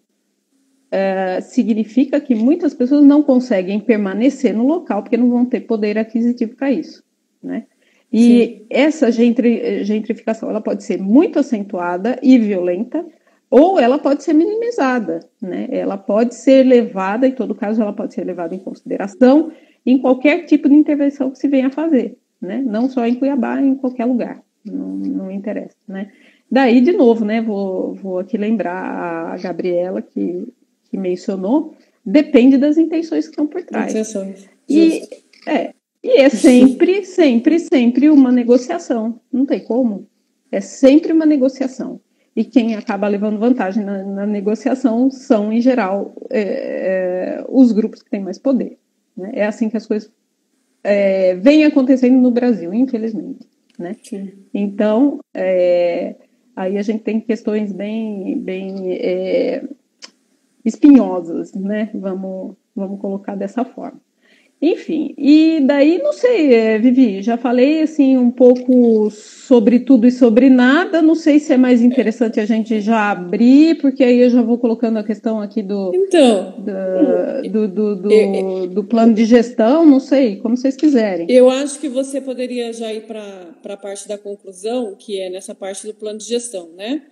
significa que muitas pessoas não conseguem permanecer no local porque não vão ter poder aquisitivo para isso, né? E sim, essa gentrificação ela pode ser muito acentuada e violenta, ou ela pode ser minimizada, né? Ela pode ser levada, em todo caso, ela pode ser levada em consideração em qualquer tipo de intervenção que se venha a fazer, né? Não só em Cuiabá, em qualquer lugar, não interessa, né? Daí, de novo, né? Vou aqui lembrar a Gabriela que mencionou, depende das intenções que estão por trás. Intenções. E é sempre, sempre, sempre uma negociação. Não tem como. É sempre uma negociação. E quem acaba levando vantagem na negociação são, em geral, os grupos que têm mais poder, né? É assim que as coisas vêm acontecendo no Brasil, infelizmente, né? Então, aí a gente tem questões bem espinhosas, né? Vamos colocar dessa forma. Enfim, e daí, não sei, Vivi, já falei assim um pouco sobre tudo e sobre nada, não sei se é mais interessante a gente já abrir, porque aí eu já vou colocando a questão aqui do plano de gestão, não sei, como vocês quiserem. Eu acho que você poderia já ir para a parte da conclusão, que é nessa parte do plano de gestão, né?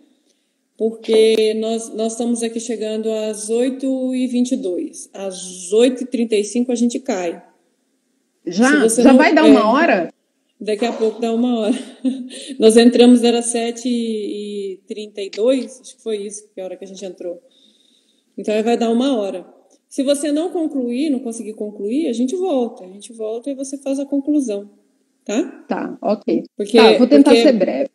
Porque nós estamos aqui chegando às 8h22. Às 8h35 a gente cai. Já vai dar uma hora? Daqui a pouco dá uma hora. Nós entramos, era 7h32, acho que foi isso, que é a hora que a gente entrou. Então vai dar uma hora. Se você não conseguir concluir, a gente volta. A gente volta e você faz a conclusão, tá? Tá, ok. Vou tentar ser breve.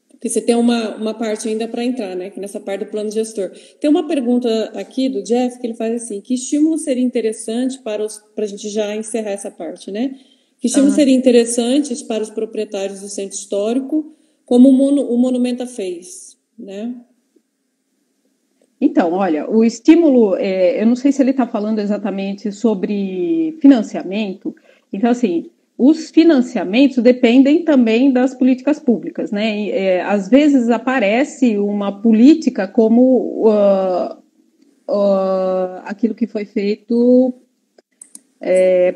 Porque você tem uma parte ainda para entrar, né? Que nessa parte do plano gestor. Tem uma pergunta aqui do Jeff que ele faz assim: que estímulo seria interessante para a gente já encerrar essa parte, né? Que estímulo seria interessante para os proprietários do centro histórico, como o Monumenta fez, né? Então, olha, o estímulo, eu não sei se ele está falando exatamente sobre financiamento. Então, assim, os financiamentos dependem também das políticas públicas, né? Às vezes aparece uma política como aquilo que foi feito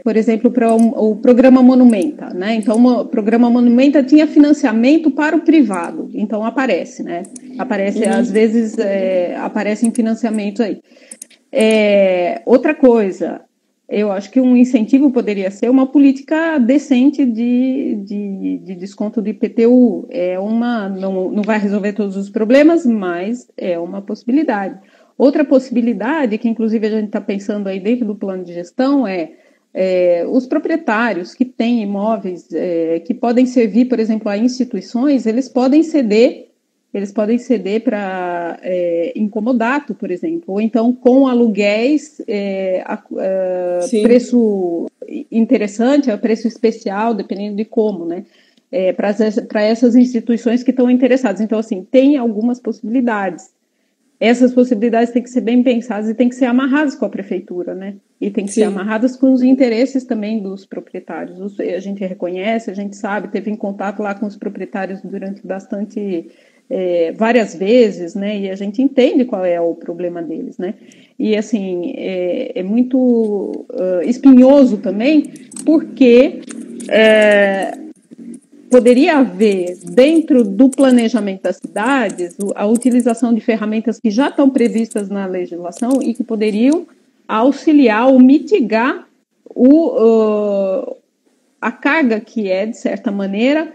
por exemplo, para o programa Monumenta, né? Então, o programa Monumenta tinha financiamento para o privado, então aparece, né? Aparece, às vezes, aparecem financiamentos aí. Outra coisa, eu acho que um incentivo poderia ser uma política decente de desconto do IPTU. Não vai resolver todos os problemas, mas é uma possibilidade. Outra possibilidade, que inclusive a gente está pensando aí dentro do plano de gestão, os proprietários que têm imóveis que podem servir, por exemplo, a instituições, eles podem ceder para incomodato, por exemplo, ou então com aluguéis preço interessante, preço especial, dependendo de como, né? Para essas instituições que estão interessadas. Então, assim, tem algumas possibilidades. Essas possibilidades têm que ser bem pensadas e têm que ser amarradas com a prefeitura, né? E tem que ser amarradas com os interesses também dos proprietários. A gente reconhece, a gente sabe, teve em contato lá com os proprietários durante várias vezes, né? E a gente entende qual é o problema deles, né? E, assim, é muito espinhoso também, porque poderia haver, dentro do planejamento das cidades, a utilização de ferramentas que já estão previstas na legislação e que poderiam auxiliar ou mitigar a carga que de certa maneira,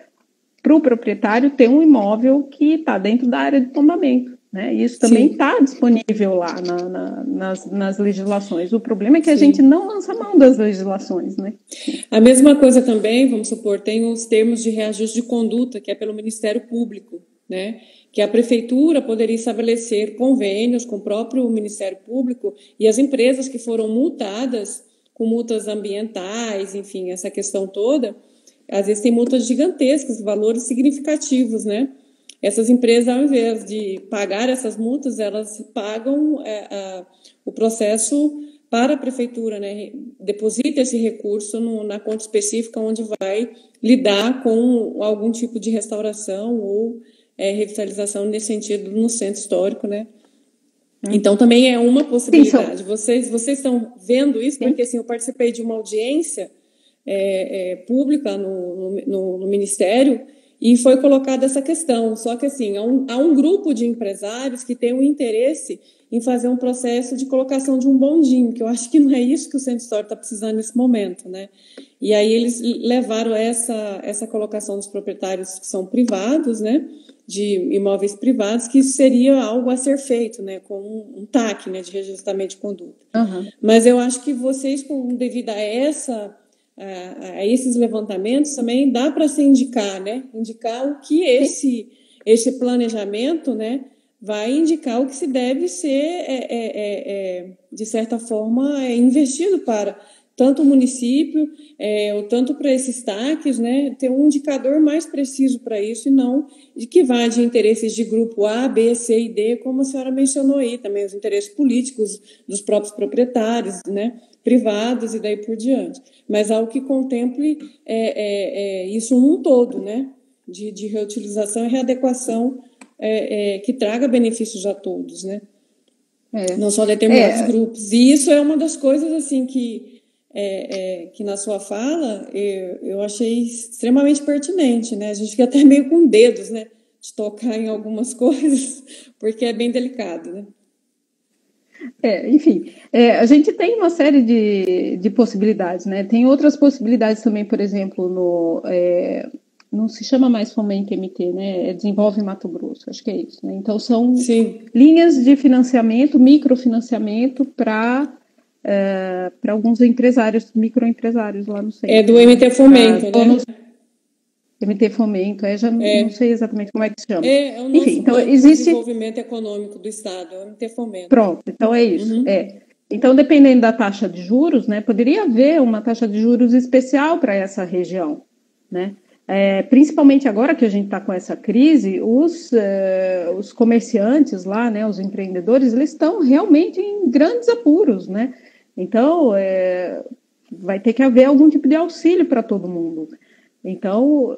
para o proprietário ter um imóvel que está dentro da área de tombamento. Né? Isso também está disponível lá nas legislações. O problema é que a gente não lança mão das legislações. Né? A mesma coisa também, vamos supor, tem os termos de reajuste de conduta, que é pelo Ministério Público, né? Que a prefeitura poderia estabelecer convênios com o próprio Ministério Público e as empresas que foram multadas com multas ambientais, enfim, essa questão toda, às vezes tem multas gigantescas, valores significativos, né? Essas empresas, ao invés de pagar essas multas, elas pagam o processo para a prefeitura, né? Deposita esse recurso na conta específica onde vai lidar com algum tipo de restauração ou revitalização nesse sentido no centro histórico, né? Então também é uma possibilidade. Vocês estão vendo isso? Porque assim, eu participei de uma audiência pública no Ministério e foi colocada essa questão. Só que assim, há um grupo de empresários que tem um interesse em fazer um processo de colocação de um bondinho, que eu acho que não é isso que o centro histórico está precisando nesse momento, né? E aí eles levaram essa colocação dos proprietários que são privados, né? De imóveis privados, que seria algo a ser feito, né? Com um TAC, né? De reajustamento de conduta. Uhum. Mas eu acho que vocês, devido a esses levantamentos, também dá para se indicar, né? Indicar o que esse planejamento, né? Vai indicar o que se deve ser, de certa forma, investido para tanto o município, ou tanto para esses TACs, né? Ter um indicador mais preciso para isso e não de que vá de interesses de grupo A, B, C e D, como a senhora mencionou aí, também os interesses políticos dos próprios proprietários, né? Privados e daí por diante. Mas algo que contemple isso num todo, né? De reutilização e readequação que traga benefícios a todos, né? Não só determinados grupos. E isso é uma das coisas assim que na sua fala eu achei extremamente pertinente, né? A gente fica até meio com dedos, né? De tocar em algumas coisas, porque é bem delicado, né? Enfim, a gente tem uma série de possibilidades, né? Tem outras possibilidades também, por exemplo, não se chama mais Fomento MT, né? Desenvolve Mato Grosso, acho que é isso, né? Então, são linhas de financiamento, microfinanciamento para alguns empresários, microempresários lá no centro. Do MT Fomento, né? MT Fomento, já não sei exatamente como é que se chama. É o nosso então, existe desenvolvimento econômico do Estado, é o MT Fomento. Pronto, então é isso. Uhum. Então, dependendo da taxa de juros, né, poderia haver uma taxa de juros especial para essa região, né? Principalmente agora que a gente está com essa crise, os comerciantes lá, né, os empreendedores, eles estão realmente em grandes apuros, né? Então, vai ter que haver algum tipo de auxílio para todo mundo. Então,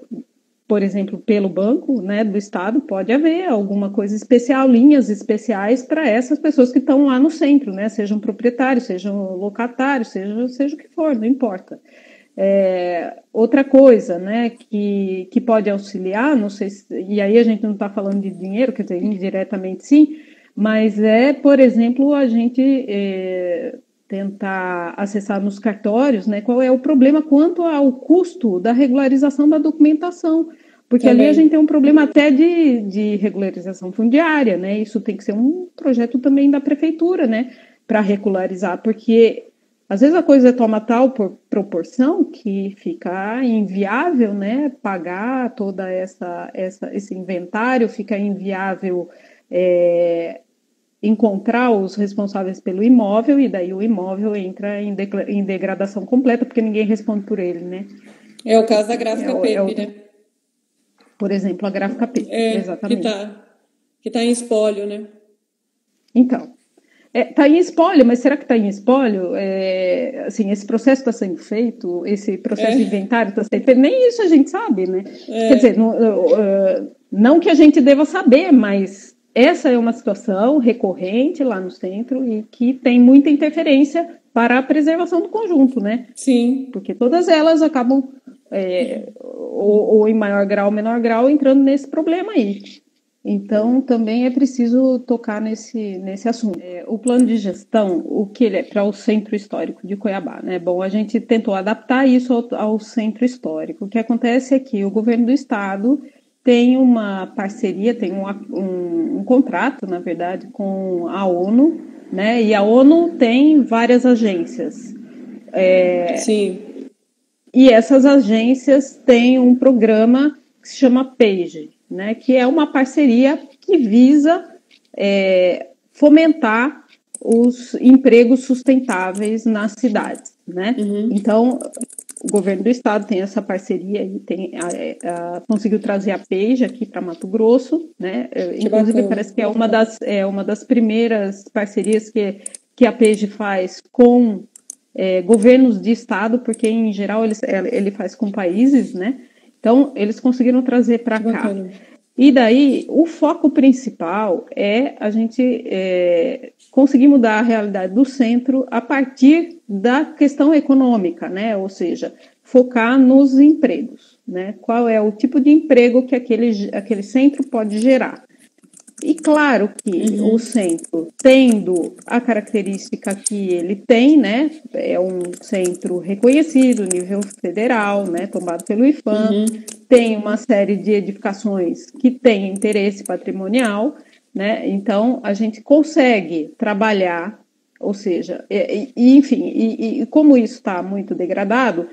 por exemplo, pelo banco, né, do Estado, pode haver alguma coisa especial, linhas especiais para essas pessoas que estão lá no centro, né, sejam proprietários, sejam locatários, seja o que for, não importa. Outra coisa, né, que pode auxiliar, não sei e aí a gente não está falando de dinheiro, quer dizer, indiretamente sim, mas por exemplo, a gente tentar acessar nos cartórios, né, qual é o problema quanto ao custo da regularização da documentação, porque também ali a gente tem um problema até de regularização fundiária, né, isso tem que ser um projeto também da prefeitura, né, para regularizar, porque às vezes a coisa toma tal proporção que fica inviável, né, pagar toda esse inventário, fica inviável encontrar os responsáveis pelo imóvel, e daí o imóvel entra em degradação completa, porque ninguém responde por ele, né? É o caso da gráfica Pepe, né? Por exemplo, a gráfica Pepe, exatamente. Que tá em espólio, né? Então, está em espólio, mas será que está em espólio? Assim, esse processo está sendo feito, esse processo de inventário está sendo feito, nem isso a gente sabe, né? Quer dizer, não que a gente deva saber, mas essa é uma situação recorrente lá no centro e que tem muita interferência para a preservação do conjunto, né? Sim. Porque todas elas acabam, ou em maior grau ou menor grau, entrando nesse problema aí. Então, também é preciso tocar nesse assunto. O plano de gestão, o que ele é para o Centro Histórico de Cuiabá, né? Bom, a gente tentou adaptar isso ao Centro Histórico. O que acontece é que o governo do estado tem uma parceria, tem um contrato, na verdade, com a ONU, né? E a ONU tem várias agências. Sim. E essas agências têm um programa que se chama PAGE, né, que é uma parceria que visa fomentar os empregos sustentáveis nas cidades, né? Uhum. Então, o governo do estado tem essa parceria e conseguiu trazer a PAGE aqui para Mato Grosso, né? Inclusive bacana. Parece que é uma das primeiras parcerias que a PAGE faz com governos de estado, porque em geral ele faz com países, né? Então, eles conseguiram trazer para cá. E daí, o foco principal é a gente conseguir mudar a realidade do centro a partir da questão econômica, né? Ou seja, focar nos empregos, né? Qual é o tipo de emprego que aquele centro pode gerar. E claro que o centro, tendo a característica que ele tem, né, é um centro reconhecido, nível federal, né, tombado pelo IPHAN, tem uma série de edificações que têm interesse patrimonial, né, então a gente consegue trabalhar, ou seja, enfim, e como isso está muito degradado,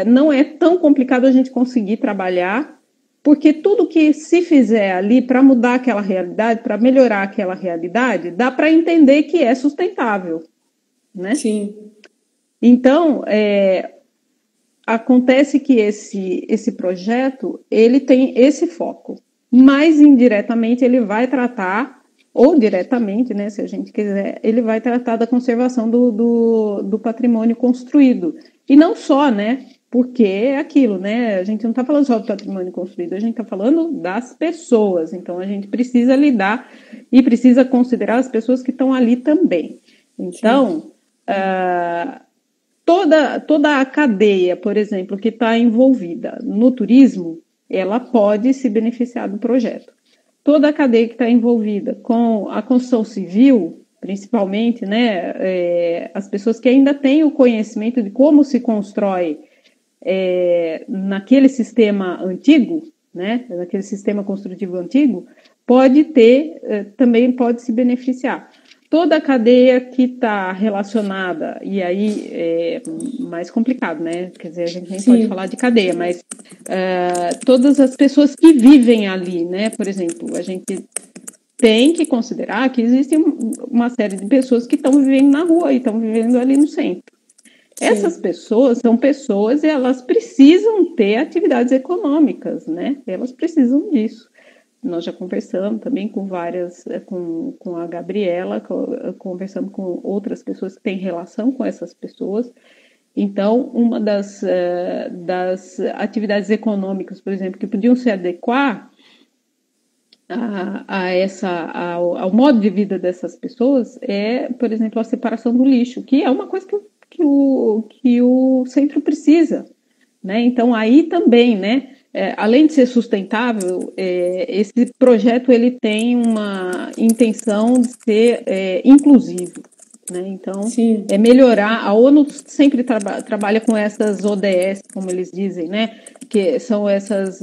não é tão complicado a gente conseguir trabalhar, porque tudo que se fizer ali para mudar aquela realidade, para melhorar aquela realidade, dá para entender que é sustentável, né? Sim. Então, acontece que esse projeto, ele tem esse foco, mas indiretamente ele vai tratar, ou diretamente, né, se a gente quiser, ele vai tratar da conservação do patrimônio construído. E não só, né? Porque é aquilo, né? A gente não está falando só do patrimônio construído, a gente está falando das pessoas. Então, a gente precisa lidar e precisa considerar as pessoas que estão ali também. Então, toda a cadeia, por exemplo, que está envolvida no turismo, ela pode se beneficiar do projeto. Toda a cadeia que está envolvida com a construção civil, principalmente, né? As pessoas que ainda têm o conhecimento de como se constrói naquele sistema antigo, né, naquele sistema construtivo antigo, também pode se beneficiar. Toda a cadeia que está relacionada, e aí é mais complicado, né? Quer dizer, a gente nem pode falar de cadeia, mas todas as pessoas que vivem ali, né? Por exemplo, a gente tem que considerar que existe uma série de pessoas que estão vivendo na rua e estão vivendo ali no centro. Sim. Essas pessoas são pessoas e elas precisam ter atividades econômicas, né? Elas precisam disso. Nós já conversamos também com com a Gabriela, conversamos com outras pessoas que têm relação com essas pessoas, Então, uma das atividades econômicas, por exemplo, que podiam se adequar ao modo de vida dessas pessoas é, por exemplo, a separação do lixo, que é uma coisa que o centro precisa, né? Então, aí também, né, além de ser sustentável, esse projeto ele tem uma intenção de ser inclusivo, né? Então, Sim. melhorar. A ONU sempre trabalha com essas ODS, como eles dizem, né? Que são essas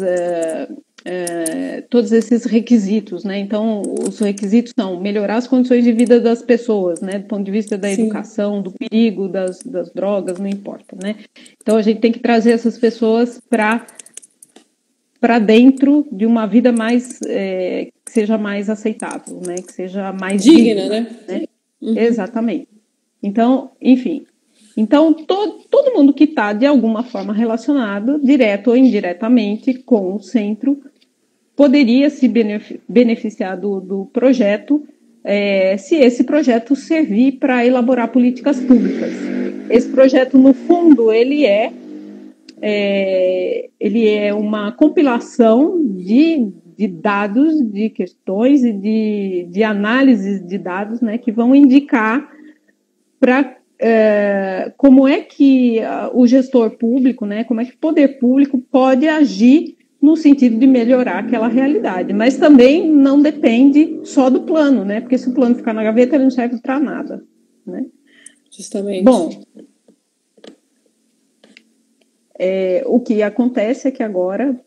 todos esses requisitos, né? Então, os requisitos são melhorar as condições de vida das pessoas, né? Do ponto de vista da Sim. educação, do perigo, das drogas, não importa, né? Então, a gente tem que trazer essas pessoas para dentro de uma vida mais que seja mais aceitável, né? Que seja mais digna, né? Uhum. Exatamente. Então, enfim. Então, todo mundo que está, de alguma forma, relacionado, direto ou indiretamente, com o centro, poderia se beneficiar do projeto, se esse projeto servir para elaborar políticas públicas. Esse projeto, no fundo, ele é uma compilação de dados, de questões e de análises de dados, né, que vão indicar para como é que o gestor público, né, como é que o poder público pode agir no sentido de melhorar aquela realidade. Mas também não depende só do plano, né, porque se o plano ficar na gaveta, ele não serve para nada, né? Justamente. Bom, o que acontece é que agora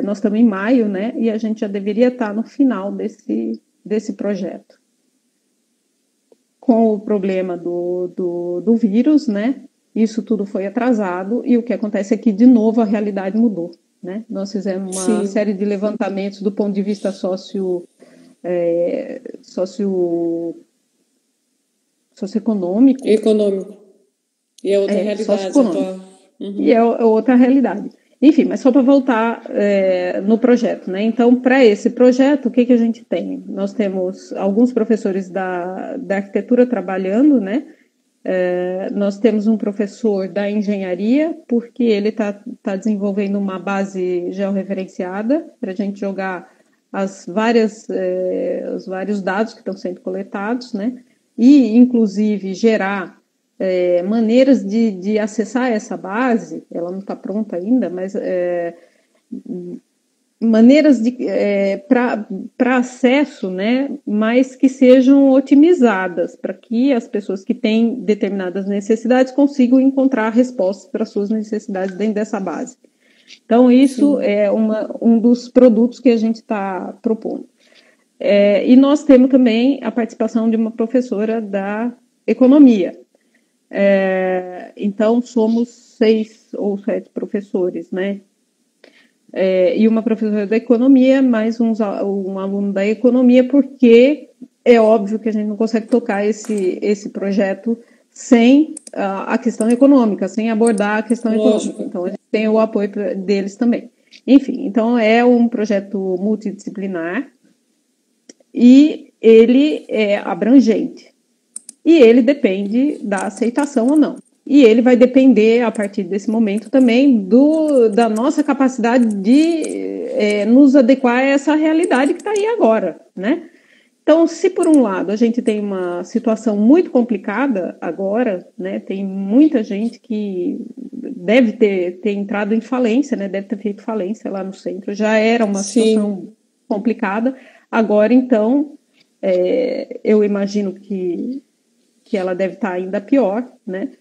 nós estamos em maio, né, e a gente já deveria estar no final desse projeto. Com o problema do vírus, né, isso tudo foi atrasado, e o que acontece é que, de novo, a realidade mudou, né? Nós fizemos uma série de levantamentos do ponto de vista socioeconômico. Econômico. E é outra realidade atual. Uhum. E é outra realidade. Enfim, mas só para voltar no projeto, né? Então, para esse projeto, o que a gente tem? Nós temos alguns professores da arquitetura trabalhando, né? Nós temos um professor da engenharia, porque ele está desenvolvendo uma base georreferenciada para a gente jogar os vários dados que estão sendo coletados, né? E, inclusive, gerar maneiras de acessar essa base. Ela não está pronta ainda, mas maneiras para acesso, né, mas que sejam otimizadas, para que as pessoas que têm determinadas necessidades consigam encontrar respostas para suas necessidades dentro dessa base. Então, isso é um dos produtos que a gente está propondo. E nós temos também a participação de uma professora da economia. Então, somos 6 ou 7 professores, né? E uma professora da economia, mais um aluno da economia, porque é óbvio que a gente não consegue tocar esse projeto sem a questão econômica, sem abordar a questão econômica. Então, a gente tem o apoio deles também. Enfim, então é um projeto multidisciplinar e ele é abrangente. E ele depende da aceitação ou não. E ele vai depender, a partir desse momento, também da nossa capacidade de nos adequar a essa realidade que está aí agora, né? Então, se por um lado a gente tem uma situação muito complicada agora, né? Tem muita gente que deve ter entrado em falência, né? Deve ter feito falência lá no centro. Já era uma situação complicada. Agora, então, eu imagino que ela deve estar ainda pior, né?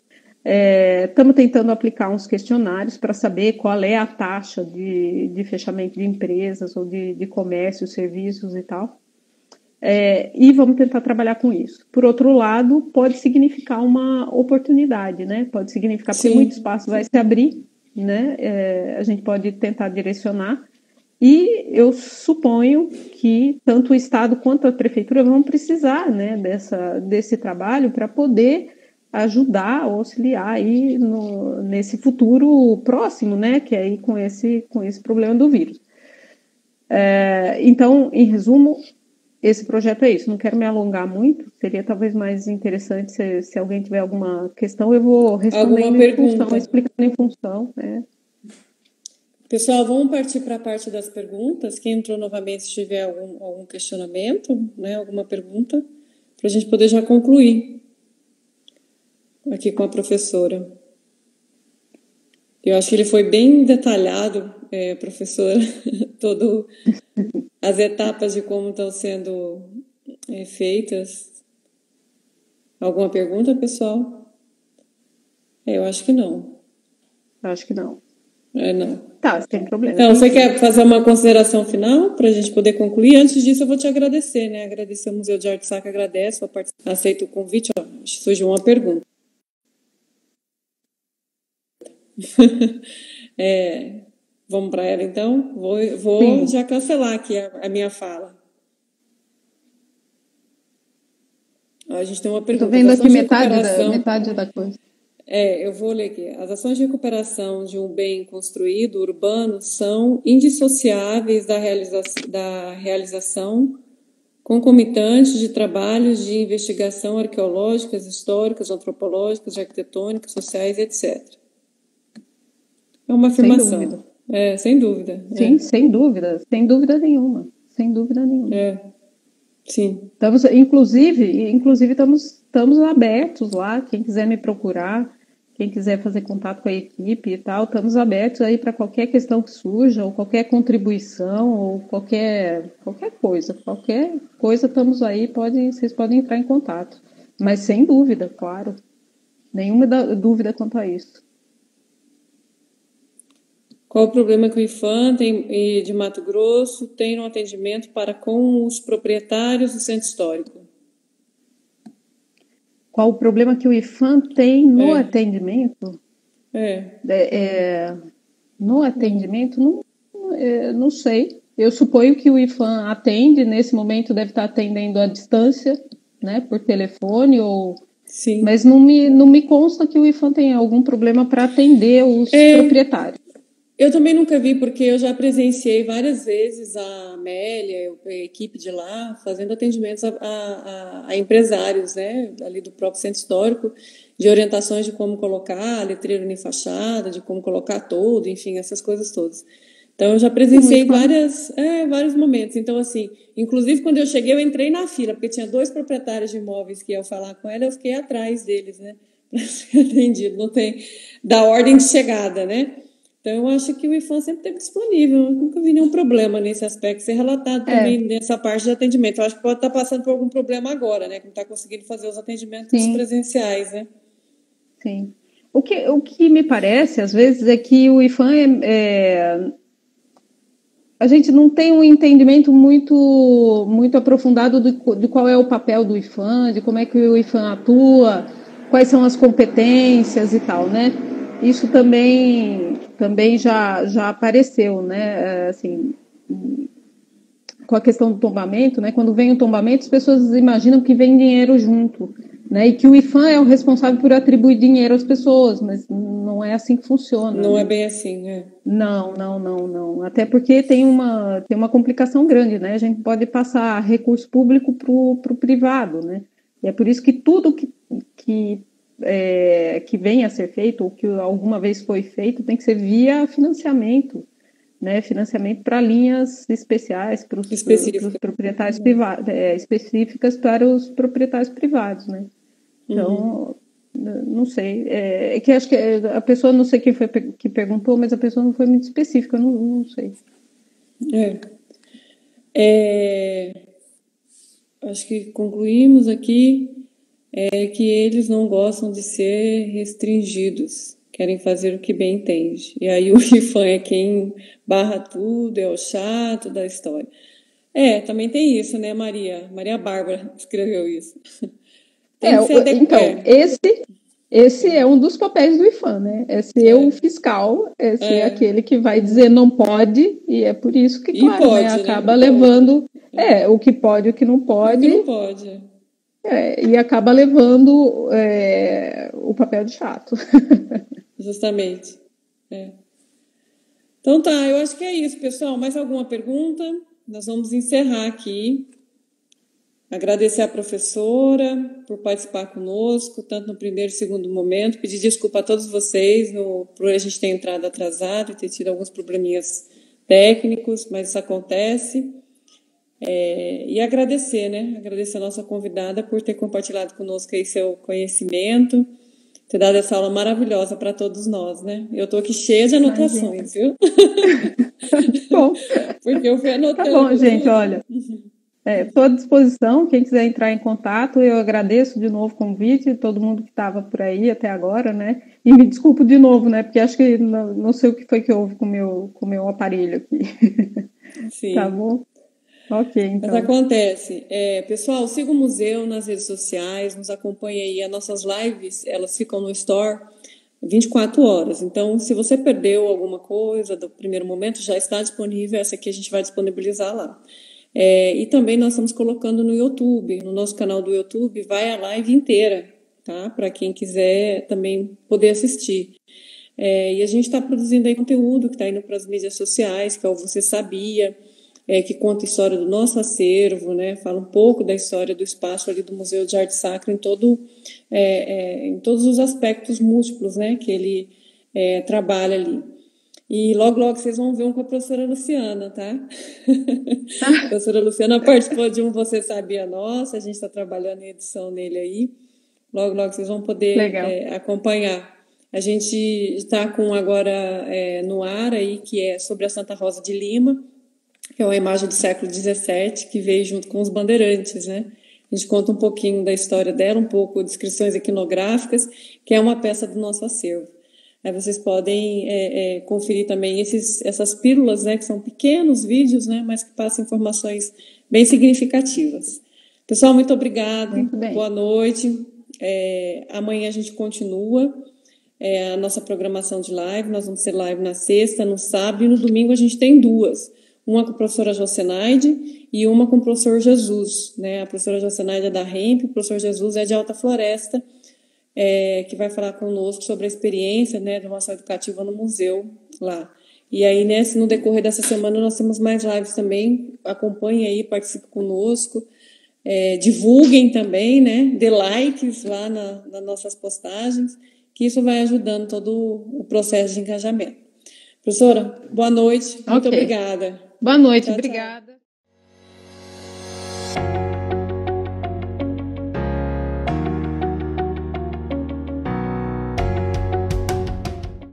Estamos tentando aplicar uns questionários para saber qual é a taxa de fechamento de empresas ou de comércio, serviços e tal. E vamos tentar trabalhar com isso. Por outro lado, pode significar uma oportunidade, né? Pode significar que muito espaço vai se abrir, né? A gente pode tentar direcionar. E eu suponho que tanto o Estado quanto a Prefeitura vão precisar, né, desse trabalho para poder ajudar, auxiliar aí nesse futuro próximo, né, que é aí com esse problema do vírus. Então, em resumo, esse projeto é isso. Não quero me alongar muito, seria talvez mais interessante se alguém tiver alguma questão, eu vou respondendo em função, explicando em função. Né? Pessoal, vamos partir para a parte das perguntas. Quem entrou novamente, se tiver algum questionamento, né, alguma pergunta, para a gente poder já concluir aqui com a professora. Eu acho que ele foi bem detalhado, professora, todas as etapas de como estão sendo feitas. Alguma pergunta, pessoal? Eu acho que não. Acho que não. Não. Tá, sem problema. Então, você quer fazer uma consideração final para a gente poder concluir? Antes disso, eu vou te agradecer, né? Agradecer ao Museu de Arte Sacra, agradeço a participação, aceito o convite. Ó, surgiu uma pergunta. Vamos para ela, então? Vou já cancelar aqui a minha fala. A gente tem uma pergunta. Estou vendo aqui metade da coisa. Eu vou ler aqui. As ações de recuperação de um bem construído urbano são indissociáveis da realização concomitante de trabalhos de investigação arqueológicas, históricas, antropológicas, arquitetônicas, sociais, etc. É uma afirmação. Sem dúvida. Sim, sem dúvida nenhuma. Sem dúvida nenhuma. Sim. Inclusive estamos abertos lá, quem quiser me procurar, quem quiser fazer contato com a equipe e tal, estamos abertos aí para qualquer questão que surja, ou qualquer contribuição, ou qualquer coisa estamos aí, vocês podem entrar em contato. Mas sem dúvida, claro, nenhuma dúvida quanto a isso. Qual o problema que o IPHAN de Mato Grosso tem no atendimento para com os proprietários do centro histórico? Qual o problema que o IPHAN tem no atendimento? No atendimento, não sei. Eu suponho que o IPHAN atende, nesse momento deve estar atendendo à distância, né, por telefone ou... Sim. Mas não me consta que o IPHAN tenha algum problema para atender os proprietários. Eu também nunca vi, porque eu já presenciei várias vezes a Amélia, a equipe de lá, fazendo atendimentos a empresários, né, ali do próprio centro histórico, de orientações de como colocar letreiro em fachada, de como colocar todo, enfim, essas coisas todas. Então, eu já presenciei vários momentos. Então, assim, inclusive quando eu cheguei, eu entrei na fila, porque tinha 2 proprietários de imóveis que iam falar com ela, eu fiquei atrás deles, né, para ser atendido. Não tem da ordem de chegada, né? Então, eu acho que o IPHAN sempre esteve disponível. Eu nunca vi nenhum problema nesse aspecto. Ser relatado também nessa parte de atendimento. Eu acho que pode estar passando por algum problema agora, né? Que não está conseguindo fazer os atendimentos presenciais, né? Sim. O que me parece, às vezes, é que o IPHAN a gente não tem um entendimento muito aprofundado de qual é o papel do IPHAN, de como é que o IPHAN atua, quais são as competências e tal, né? Isso também já apareceu, né? Assim, com a questão do tombamento, né? Quando vem o tombamento, as pessoas imaginam que vem dinheiro junto, né? E que o IPHAN é o responsável por atribuir dinheiro às pessoas, mas não é assim que funciona. Não né? É bem assim, né? Não. Até porque tem uma complicação grande, né? A gente pode passar recurso público para o privado, né? E é por isso que tudo que venha a ser feito, ou que alguma vez foi feito, tem que ser via financiamento, né? Financiamento para linhas especiais, para os proprietários privados, específicas para os proprietários privados, né? Então, não sei. É que acho que a pessoa, não sei quem foi que perguntou, mas a pessoa não foi muito específica, eu não sei. Acho que concluímos aqui que eles não gostam de ser restringidos, querem fazer o que bem entende. E aí o IPHAN é quem barra tudo, é o chato da história. Também tem isso, né, Maria? Maria Bárbara escreveu isso. Então, esse é um dos papéis do IPHAN, né? É ser o fiscal, é ser aquele que vai dizer não pode, e é por isso que, claro, pode, né, acaba levando o que pode e o que não pode. O que não pode. E acaba levando o papel de chato. Justamente. Então tá, eu acho que é isso, pessoal. Mais alguma pergunta? Nós vamos encerrar aqui. Agradecer à professora por participar conosco, tanto no primeiro e segundo momento. Pedir desculpa a todos vocês por a gente ter entrado atrasado e ter tido alguns probleminhas técnicos, mas isso acontece. E agradecer, né? Agradecer a nossa convidada por ter compartilhado conosco aí seu conhecimento, ter dado essa aula maravilhosa para todos nós, né? Eu estou aqui cheia de anotações, viu? Bom. Porque eu fui anotando. Tá bom, gente, olha. Estou à disposição, quem quiser entrar em contato, eu agradeço de novo o convite, todo mundo que estava por aí até agora, né? E me desculpo de novo, né? Porque acho que não sei o que foi que houve com o meu aparelho aqui. Sim. Tá bom? Ok, então. Mas acontece. Pessoal, siga o museu nas redes sociais, nos acompanhe aí. As nossas lives, elas ficam no Store 24 horas. Então, se você perdeu alguma coisa do primeiro momento, já está disponível. Essa aqui a gente vai disponibilizar lá. E também nós estamos colocando no YouTube, no nosso canal do YouTube, vai a live inteira, tá? Para quem quiser também poder assistir. E a gente está produzindo aí conteúdo que está indo para as mídias sociais, que é o Você Sabia, que conta a história do nosso acervo, né? Fala um pouco da história do espaço ali do Museu de Arte Sacra em todos os aspectos múltiplos, né? Que ele trabalha ali. E logo, logo vocês vão ver um com a professora Luciana, tá? A professora Luciana participou de um Você Sabia Nossa, a gente está trabalhando em edição nele aí. Logo, logo vocês vão poder acompanhar. A gente está com agora no ar aí, que é sobre a Santa Rosa de Lima, que é uma imagem do século XVII, que veio junto com os bandeirantes, né? A gente conta um pouquinho da história dela, um pouco de descrições iconográficas, que é uma peça do nosso acervo. Aí vocês podem conferir também essas pílulas, né, que são pequenos vídeos, né, mas que passam informações bem significativas. Pessoal, muito obrigada. Muito bem. Boa noite. Amanhã a gente continua a nossa programação de live. Nós vamos ter live na sexta, no sábado e no domingo a gente tem duas. Uma com a professora Jocenaide e uma com o professor Jesus, né? A professora Jocenaide é da REMP, o professor Jesus é de Alta Floresta, que vai falar conosco sobre a experiência, né, de uma ação educativa no museu lá. E aí, no decorrer dessa semana, nós temos mais lives também. Acompanhem aí, participem conosco, divulguem também, né, dê likes lá nas nossas postagens, que isso vai ajudando todo o processo de engajamento. Professora, boa noite, muito obrigada. Boa noite, obrigada.